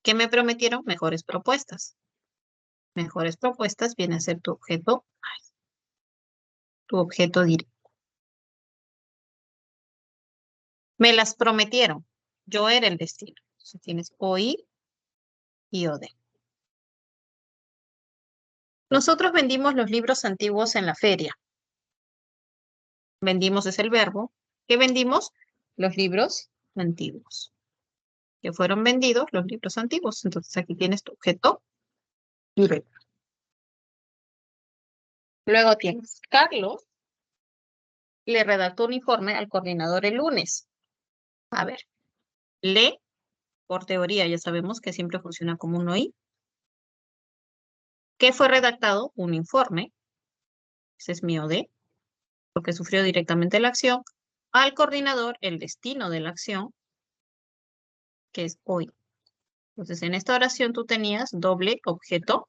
¿Qué me prometieron? Mejores propuestas. Mejores propuestas viene a ser tu objeto directo. Me las prometieron. Yo era el destino. Entonces tienes oír y OD. Nosotros vendimos los libros antiguos en la feria. Vendimos es el verbo. ¿Qué vendimos? Los libros antiguos. Que fueron vendidos los libros antiguos. Entonces aquí tienes tu objeto directo. Luego tienes Carlos le redactó un informe al coordinador el lunes. A ver, le, por teoría ya sabemos que siempre funciona como un OI. ¿Qué fue redactado? Un informe. Ese es mi OD, porque sufrió directamente la acción. Al coordinador el destino de la acción, que es hoy. Entonces, en esta oración tú tenías doble objeto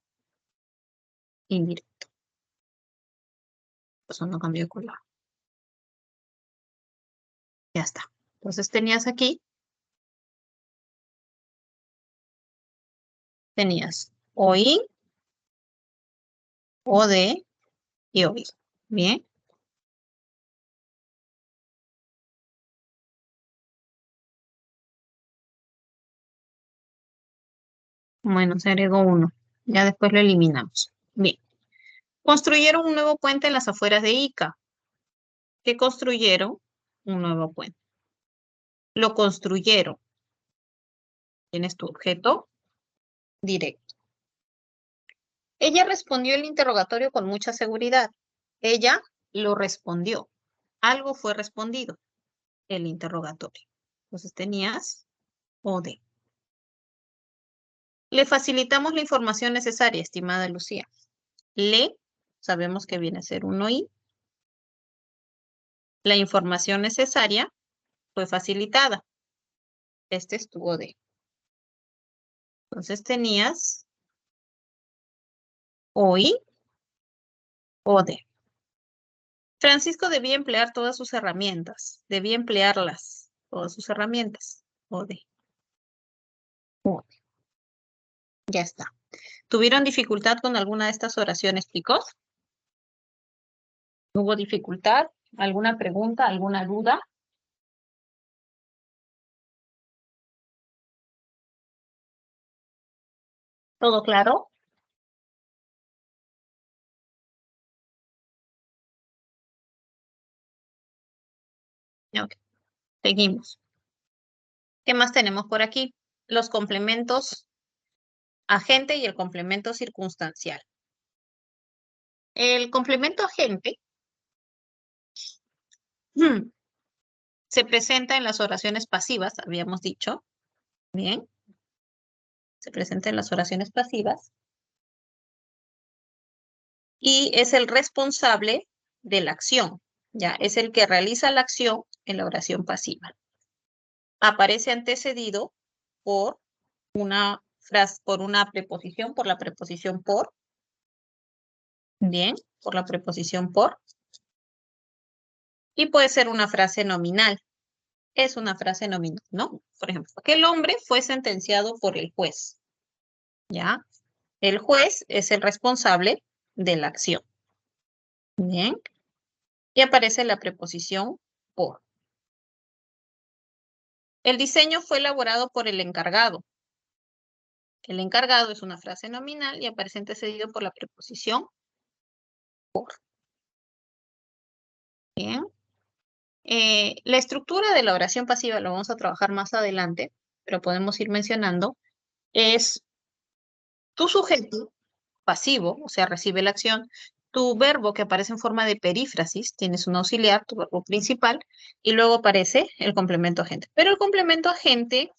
indirecto. Eso no cambió de color. Ya está. Entonces tenías aquí, tenías OI, OD y OI. Bien. Bueno, se agregó uno. Ya después lo eliminamos. Bien. Construyeron un nuevo puente en las afueras de Ica. ¿Qué construyeron? Un nuevo puente. Lo construyeron. Tienes tu objeto directo. Ella respondió el interrogatorio con mucha seguridad. Ella lo respondió. Algo fue respondido. El interrogatorio. Entonces tenías OD. Le facilitamos la información necesaria, estimada Lucía. Le, sabemos que viene a ser un OI. La información necesaria fue facilitada. Este es tu OD. Entonces tenías OI, OD. Francisco debía emplear todas sus herramientas. Debía emplearlas, todas sus herramientas. OD. OD. Ya está. ¿Tuvieron dificultad con alguna de estas oraciones, chicos? ¿Hubo dificultad? ¿Alguna pregunta? ¿Alguna duda? ¿Todo claro? Ok. Seguimos. ¿Qué más tenemos por aquí? Los complementos agente y el complemento circunstancial. El complemento agente se presenta en las oraciones pasivas, habíamos dicho. Bien. Se presenta en las oraciones pasivas. Y es el responsable de la acción. Ya, es el que realiza la acción en la oración pasiva. Aparece antecedido por una frase, por una preposición, por la preposición por. Bien, por la preposición por. Y puede ser una frase nominal. Es una frase nominal, ¿no? Por ejemplo, aquel hombre fue sentenciado por el juez. ¿Ya? El juez es el responsable de la acción. Bien. Y aparece la preposición por. El diseño fue elaborado por el encargado. El encargado es una frase nominal y aparece antecedido por la preposición por. Bien. La estructura de la oración pasiva, lo vamos a trabajar más adelante, pero podemos ir mencionando, es tu sujeto pasivo, o sea, recibe la acción, tu verbo que aparece en forma de perífrasis, tienes un auxiliar, tu verbo principal, y luego aparece el complemento agente. Pero el complemento agente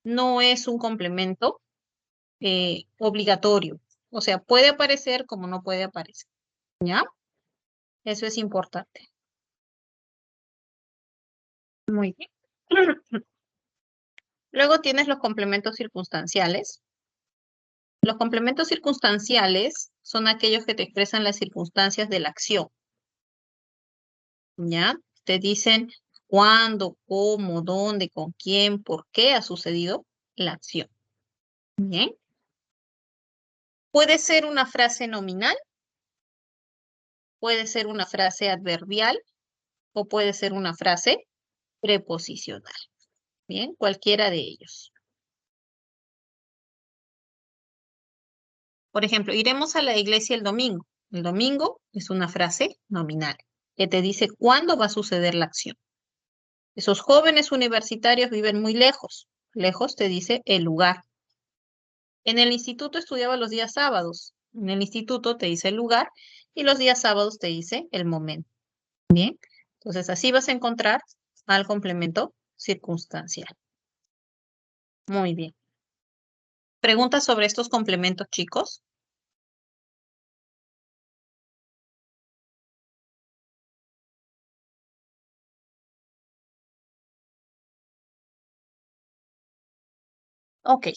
no es un complemento obligatorio, o sea, puede aparecer como no puede aparecer, ¿ya? Eso es importante. Muy bien. Luego tienes los complementos circunstanciales. Los complementos circunstanciales son aquellos que te expresan las circunstancias de la acción, ¿ya? Te dicen cuándo, cómo, dónde, con quién, por qué ha sucedido la acción. Bien. Puede ser una frase nominal, puede ser una frase adverbial o puede ser una frase preposicional. Bien, cualquiera de ellos. Por ejemplo, iremos a la iglesia el domingo. El domingo es una frase nominal que te dice cuándo va a suceder la acción. Esos jóvenes universitarios viven muy lejos. Lejos te dice el lugar. En el instituto estudiaba los días sábados. En el instituto te dice el lugar y los días sábados te dice el momento. Bien, entonces así vas a encontrar al complemento circunstancial. Muy bien. ¿Preguntas sobre estos complementos, chicos? Ok.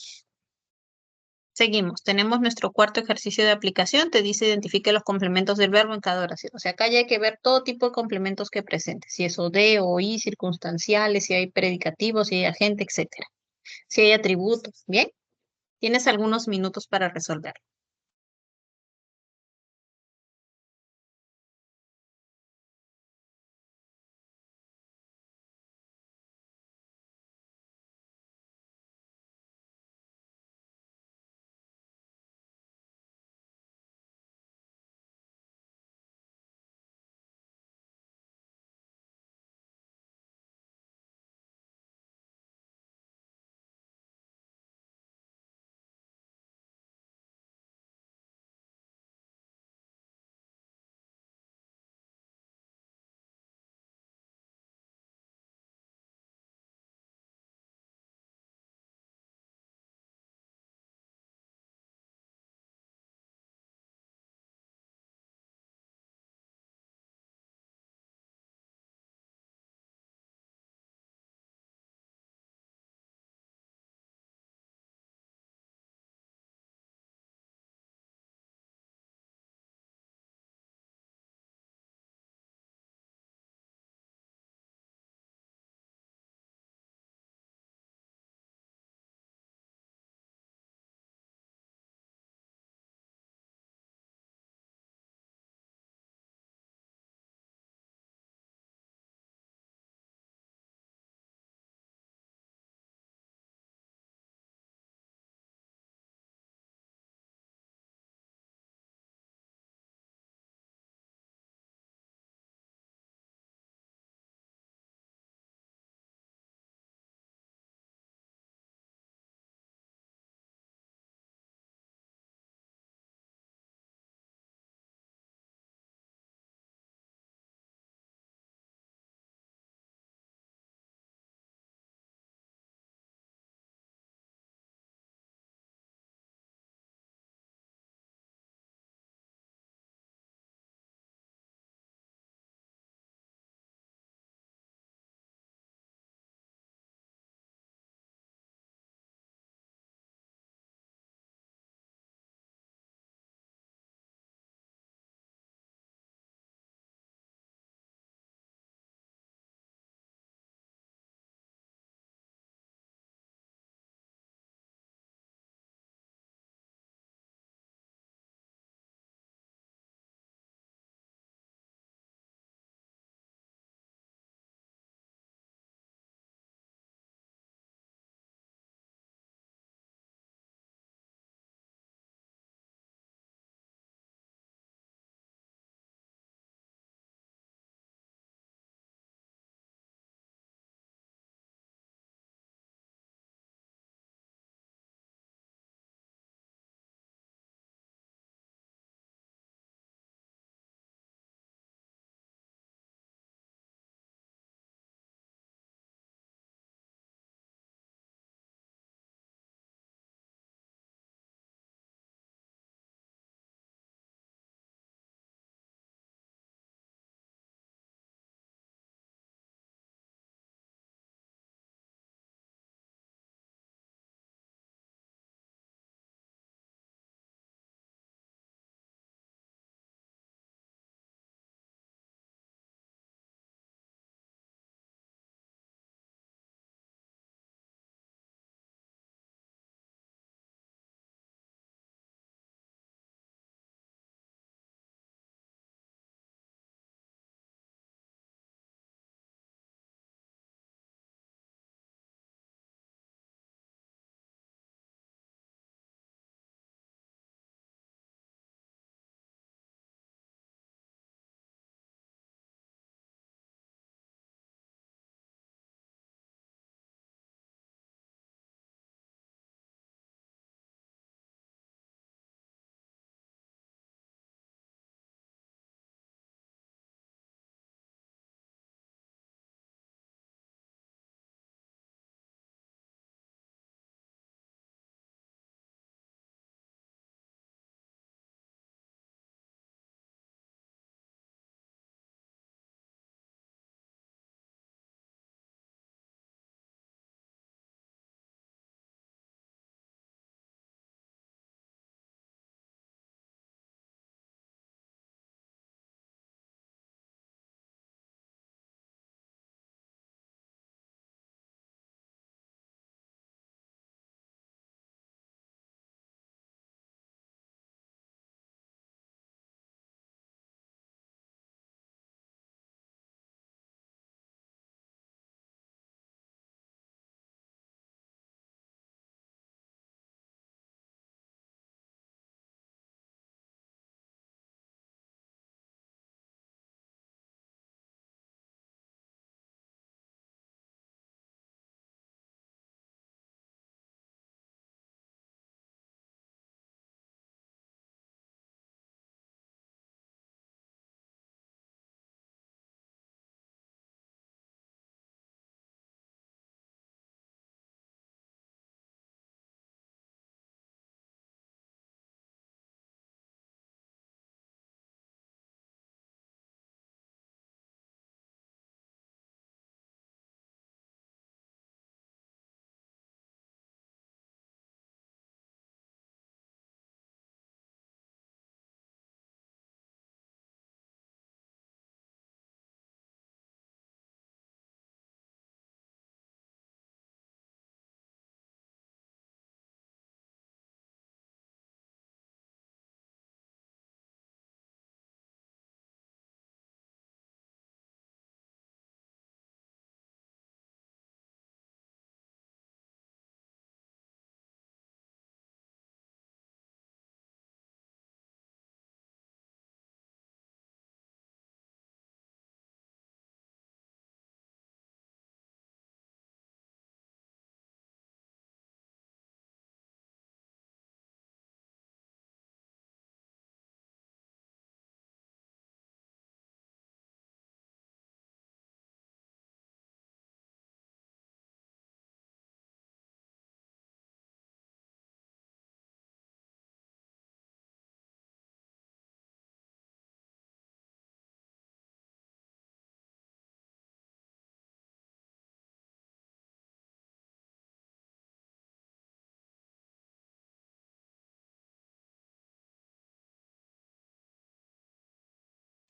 Seguimos. Tenemos nuestro cuarto ejercicio de aplicación. Te dice identifique los complementos del verbo en cada oración. O sea, acá ya hay que ver todo tipo de complementos que presente. Si es o de, o y, circunstanciales, si hay predicativos, si hay agente, etcétera. Si hay atributos. Bien. Tienes algunos minutos para resolver.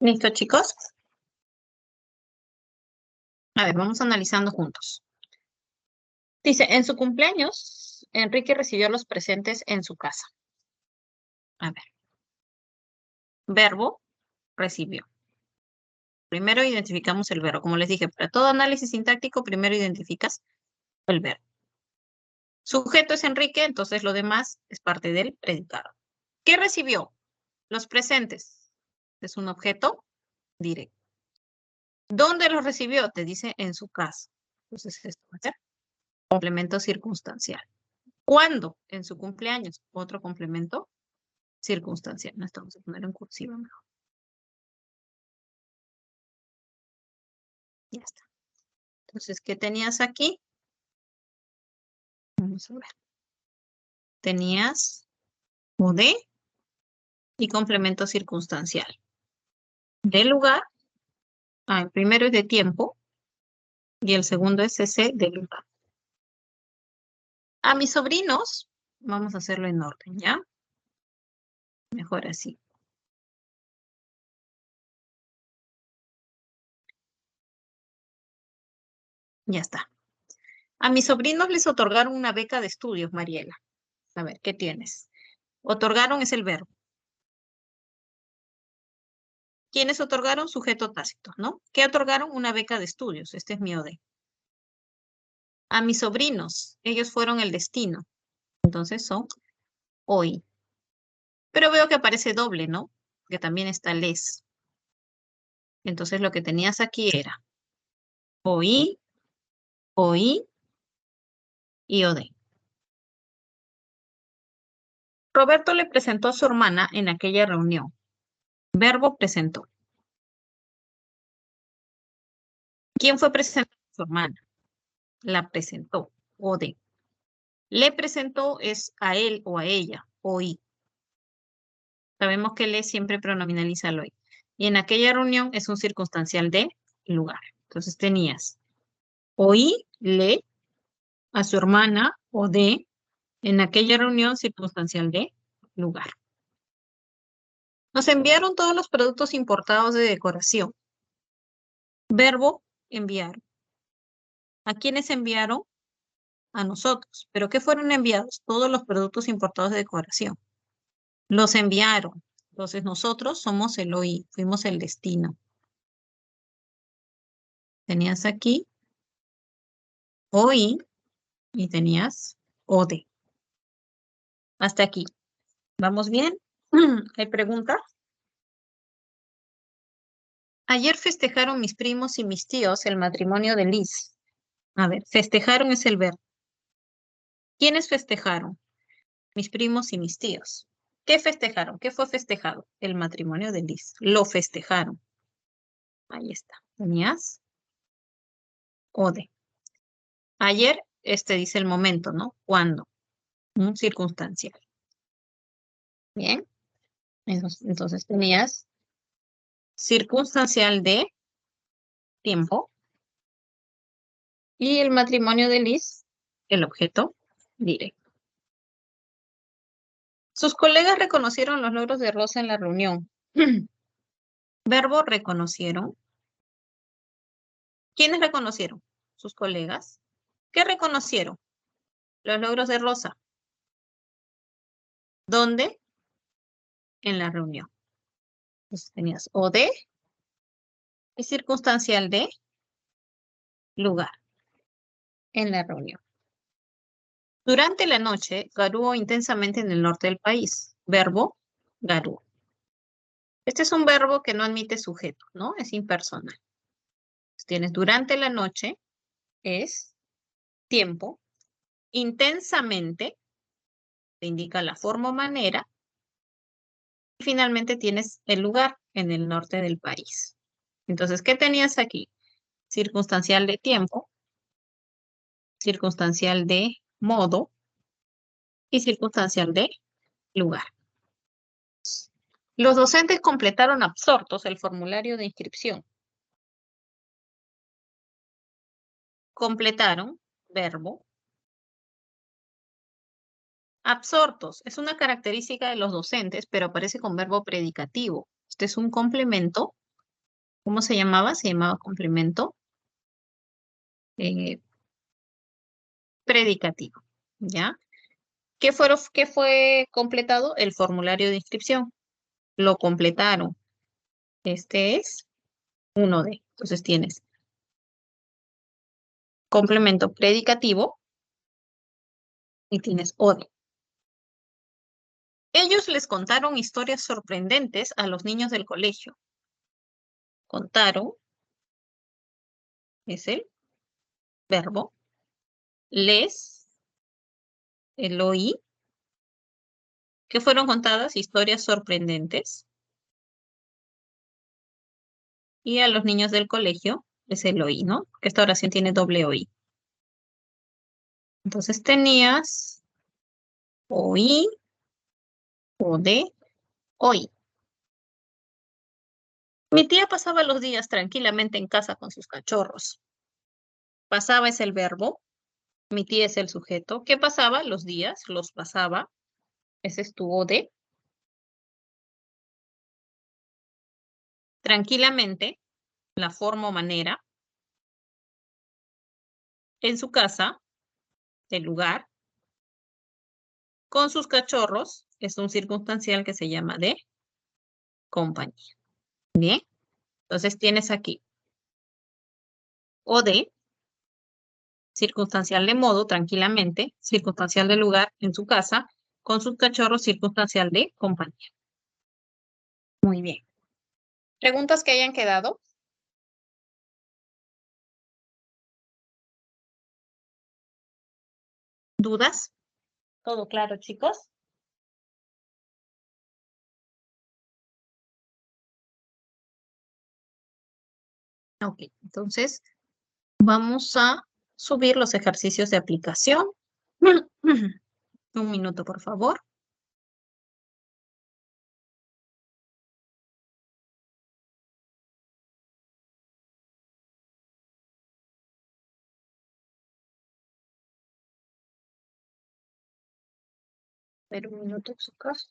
¿Listo, chicos? A ver, vamos analizando juntos. Dice, en su cumpleaños, Enrique recibió los presentes en su casa. A ver, verbo, recibió. Primero identificamos el verbo. Como les dije, para todo análisis sintáctico, primero identificas el verbo. Sujeto es Enrique, entonces lo demás es parte del predicado. ¿Qué recibió? Los presentes. Es un objeto directo. ¿Dónde los recibió? Te dice en su casa. Entonces esto va a ser complemento circunstancial. ¿Cuándo? En su cumpleaños. Otro complemento circunstancial. No, esto vamos a poner en cursiva mejor. Ya está. Entonces, ¿qué tenías aquí? Vamos a ver. Tenías de y complemento circunstancial. De lugar, el primero es de tiempo y el segundo es ese de lugar. A mis sobrinos, vamos a hacerlo en orden, ¿ya? Mejor así. Ya está. A mis sobrinos les otorgaron una beca de estudios, Mariela. A ver, ¿qué tienes? Otorgaron es el verbo. ¿Quiénes otorgaron? Sujeto tácito, ¿no? ¿Qué otorgaron? Una beca de estudios. Este es mi OD. A mis sobrinos, ellos fueron el destino. Entonces son hoy. Pero veo que aparece doble, ¿no? Que también está les. Entonces lo que tenías aquí era oí, oí y OD. Roberto le presentó a su hermana en aquella reunión. Verbo presentó. ¿Quién fue presentado a su hermana? La presentó. OD. Le presentó es a él o a ella. Oí. Sabemos que le siempre pronominaliza el hoy. Y en aquella reunión es un circunstancial de lugar. Entonces tenías oí, le, a su hermana o de, en aquella reunión circunstancial de lugar. Nos enviaron todos los productos importados de decoración. Verbo, enviar. ¿A quiénes enviaron? A nosotros. ¿Pero qué fueron enviados? Todos los productos importados de decoración. Los enviaron. Entonces nosotros somos el hoy, fuimos el destino. Tenías aquí hoy y tenías ode. Hasta aquí. ¿Vamos bien? ¿Hay preguntas? Ayer festejaron mis primos y mis tíos el matrimonio de Liz. A ver, festejaron es el verbo. ¿Quiénes festejaron? Mis primos y mis tíos. ¿Qué festejaron? ¿Qué fue festejado? El matrimonio de Liz. Lo festejaron. Ahí está. Tenías ode. Ayer, dice el momento, ¿no? ¿Cuándo? Circunstancial. Bien. Entonces tenías circunstancial de tiempo. Y el matrimonio de Liz, el objeto directo. Sus colegas reconocieron los logros de Rosa en la reunión. Verbo reconocieron. ¿Quiénes reconocieron? Sus colegas. ¿Qué reconocieron? Los logros de Rosa. ¿Dónde? En la reunión. Entonces tenías o de y circunstancial de lugar. En la reunión. Durante la noche, garuó intensamente en el norte del país. Verbo, garuó. Este es un verbo que no admite sujeto, ¿no? Es impersonal. Entonces, tienes durante la noche, es tiempo. Intensamente, te indica la forma o manera. Y finalmente tienes el lugar en el norte del país. Entonces, ¿qué tenías aquí? Circunstancial de tiempo, circunstancial de modo y circunstancial de lugar. Los docentes completaron absortos el formulario de inscripción. Completaron, verbo. Absortos es una característica de los docentes, pero aparece con verbo predicativo. Este es un complemento ¿Cómo se llamaba? Se llamaba complemento eh, predicativo. ¿Ya? ¿Qué fue completado? El formulario de inscripción. Lo completaron. Este es uno de. Entonces tienes complemento predicativo y tienes ODE. Ellos les contaron historias sorprendentes a los niños del colegio. Contaron es el verbo. Les, el oí, que fueron contadas historias sorprendentes. Y a los niños del colegio es el oí, ¿no? Porque esta oración tiene doble oí. Entonces tenías oí, ode, oí. Mi tía pasaba los días tranquilamente en casa con sus cachorros. Pasaba es el verbo, mi tía es el sujeto. ¿Qué pasaba? Los días, los pasaba. Ese es tu ode. Tranquilamente, la forma o manera. En su casa, el lugar. Con sus cachorros, es un circunstancial que se llama de compañía. Bien, entonces tienes aquí ode, circunstancial de modo, tranquilamente, circunstancial de lugar, en su casa, con sus cachorros, circunstancial de compañía. Muy bien. ¿Preguntas que hayan quedado? ¿Dudas? ¿Todo claro, chicos? Ok, entonces vamos a subir los ejercicios de aplicación. Un minuto, por favor. Espera un minuto, chicos.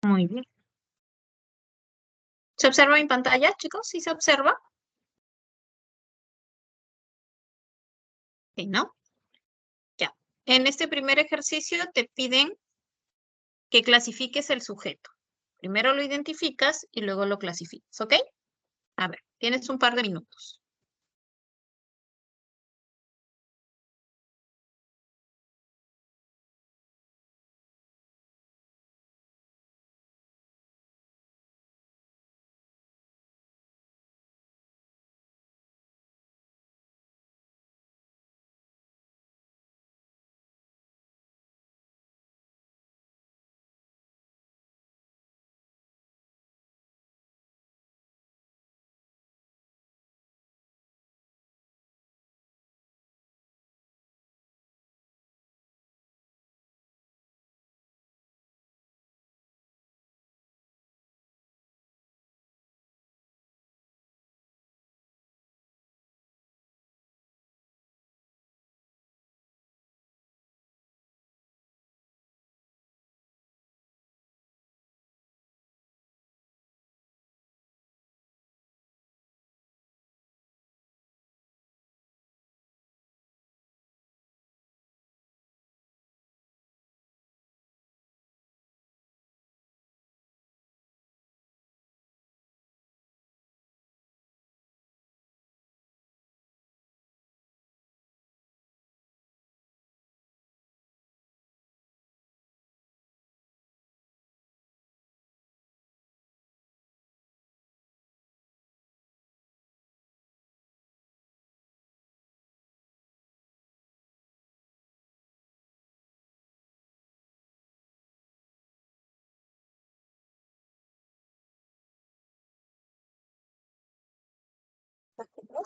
Muy bien. ¿Se observa en pantalla, chicos? ¿Sí se observa? Sí, ¿no? Ya. En este primer ejercicio te piden que clasifiques el sujeto. Primero lo identificas y luego lo clasificas, ¿ok? A ver, tienes un par de minutos.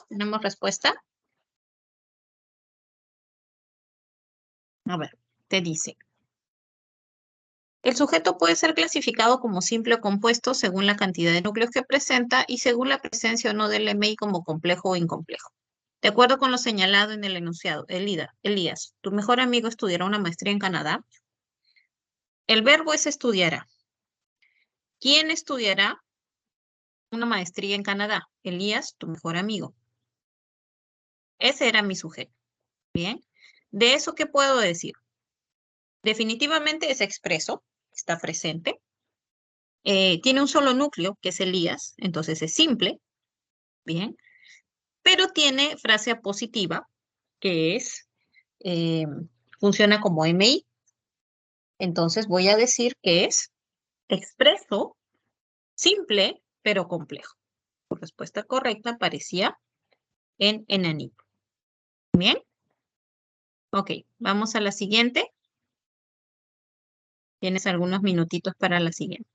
¿Tenemos respuesta? A ver, te dice. El sujeto puede ser clasificado como simple o compuesto según la cantidad de núcleos que presenta y según la presencia o no del MI como complejo o incomplejo. De acuerdo con lo señalado en el enunciado, Elías, tu mejor amigo estudiará una maestría en Canadá. El verbo es estudiará. ¿Quién estudiará una maestría en Canadá? Elías, tu mejor amigo. Ese era mi sujeto. Bien. ¿De eso qué puedo decir? Definitivamente es expreso, está presente. Tiene un solo núcleo, que es Elías, entonces es simple. Bien. Pero tiene frase apositiva, que es, eh, funciona como MI. Entonces voy a decir que es expreso, simple, pero complejo. Tu respuesta correcta aparecía en enanito. Bien. Ok, vamos a la siguiente. Tienes algunos minutitos para la siguiente.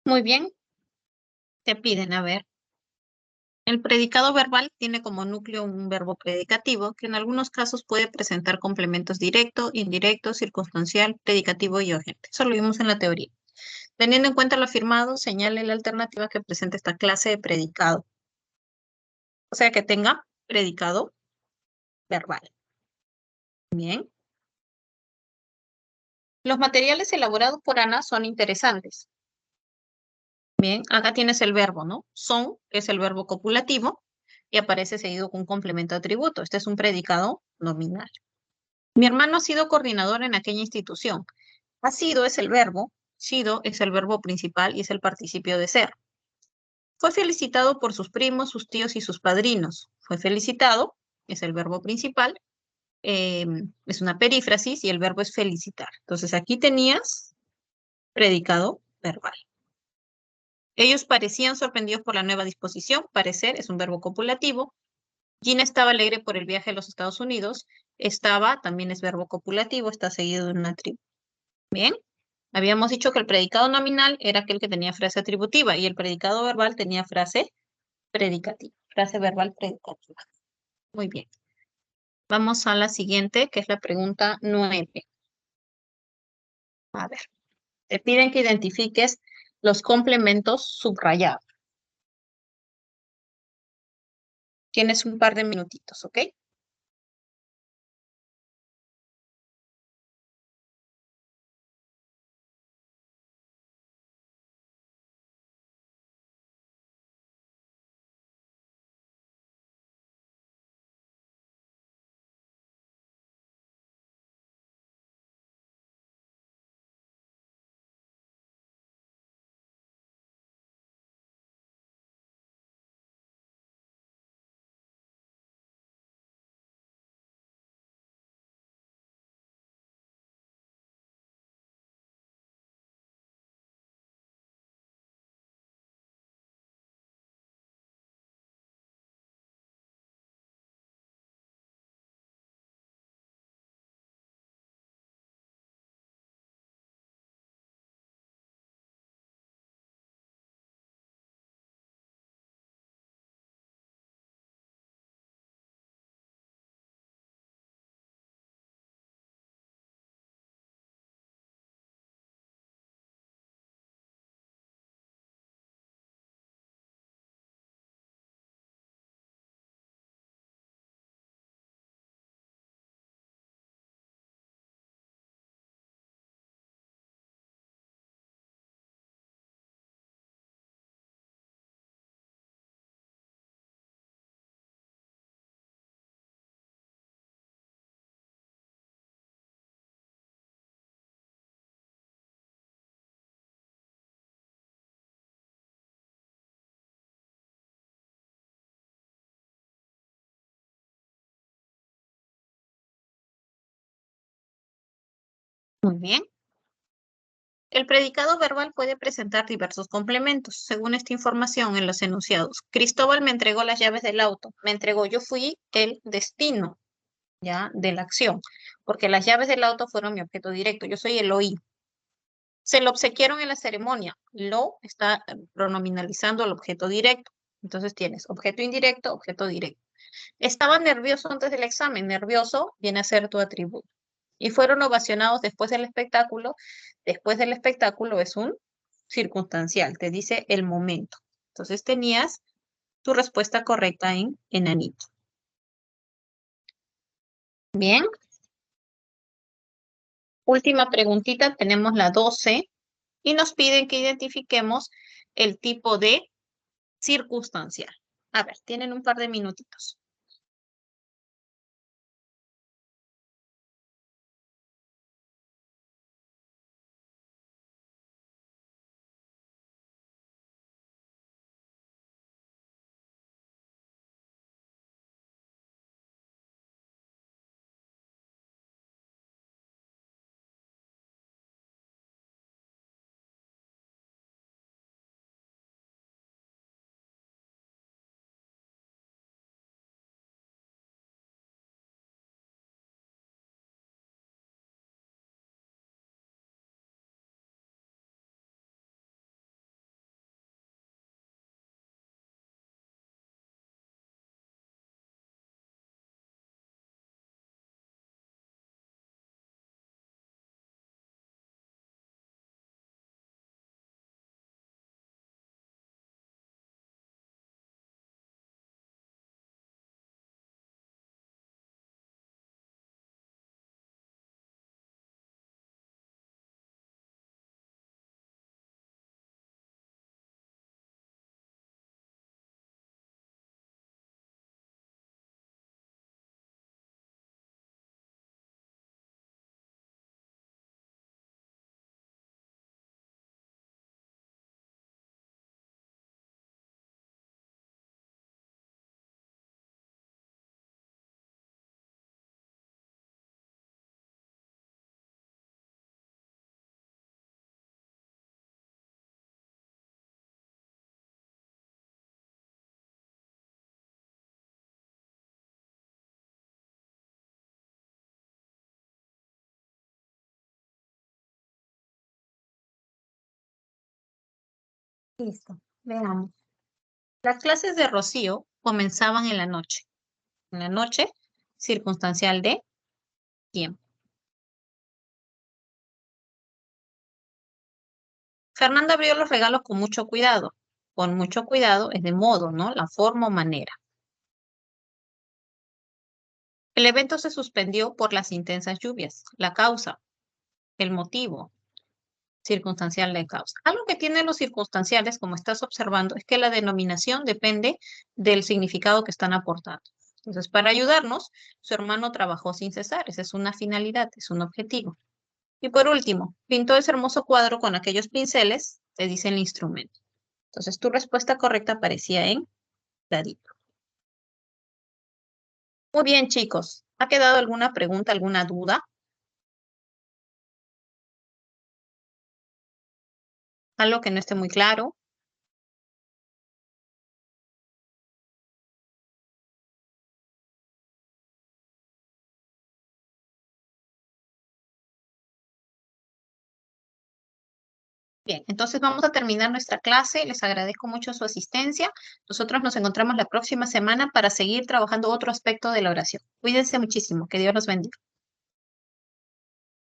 Muy bien. Te piden, a ver. El predicado verbal tiene como núcleo un verbo predicativo que en algunos casos puede presentar complementos directo, indirecto, circunstancial, predicativo y urgente. Eso lo vimos en la teoría. Teniendo en cuenta lo afirmado, señale la alternativa que presenta esta clase de predicado. O sea, que tenga predicado verbal. Bien. Los materiales elaborados por Ana son interesantes. Bien, acá tienes el verbo, ¿no? Son es el verbo copulativo y aparece seguido con un complemento atributo. Este es un predicado nominal. Mi hermano ha sido coordinador en aquella institución. Ha sido es el verbo, sido es el verbo principal y es el participio de ser. Fue felicitado por sus primos, sus tíos y sus padrinos. Fue felicitado es el verbo principal, es una perífrasis y el verbo es felicitar. Entonces aquí tenías predicado verbal. Ellos parecían sorprendidos por la nueva disposición. Parecer es un verbo copulativo. Gina estaba alegre por el viaje a los Estados Unidos. Estaba también es verbo copulativo, está seguido de una tribu. Bien. Habíamos dicho que el predicado nominal era aquel que tenía frase atributiva y el predicado verbal tenía frase predicativa. Frase verbal predicativa. Muy bien. Vamos a la siguiente, que es la pregunta 9. A ver. Te piden que identifiques los complementos subrayados. Tienes un par de minutitos, ¿ok? Muy bien. El predicado verbal puede presentar diversos complementos. Según esta información en los enunciados, Cristóbal me entregó las llaves del auto. Me entregó, yo fui el destino, ¿ya? De la acción, porque las llaves del auto fueron mi objeto directo. Yo soy el oí. Se lo obsequiaron en la ceremonia. Lo está pronominalizando al objeto directo. Entonces tienes objeto indirecto, objeto directo. Estaba nervioso antes del examen. Nervioso viene a ser tu atributo. Y fueron ovacionados después del espectáculo. Después del espectáculo es un circunstancial, te dice el momento. Entonces tenías tu respuesta correcta en enanito. Bien. Última preguntita, tenemos la 12 y nos piden que identifiquemos el tipo de circunstancial. A ver, tienen un par de minutitos. Listo, veamos. Las clases de Rocío comenzaban en la noche. En la noche, circunstancial de tiempo. Fernanda abrió los regalos con mucho cuidado. Con mucho cuidado es de modo, ¿no? La forma o manera. El evento se suspendió por las intensas lluvias. La causa, el motivo, circunstancial de causa. Algo que tienen los circunstanciales, como estás observando, es que la denominación depende del significado que están aportando. Entonces, para ayudarnos, su hermano trabajó sin cesar. Esa es una finalidad, es un objetivo. Y por último, pintó ese hermoso cuadro con aquellos pinceles, te dice el instrumento. Entonces, tu respuesta correcta aparecía en ladito. Muy bien, chicos. ¿Ha quedado alguna pregunta, alguna duda? ¿Algo que no esté muy claro? Bien, entonces vamos a terminar nuestra clase. Les agradezco mucho su asistencia. Nosotros nos encontramos la próxima semana para seguir trabajando otro aspecto de la oración. Cuídense muchísimo. Que Dios los bendiga.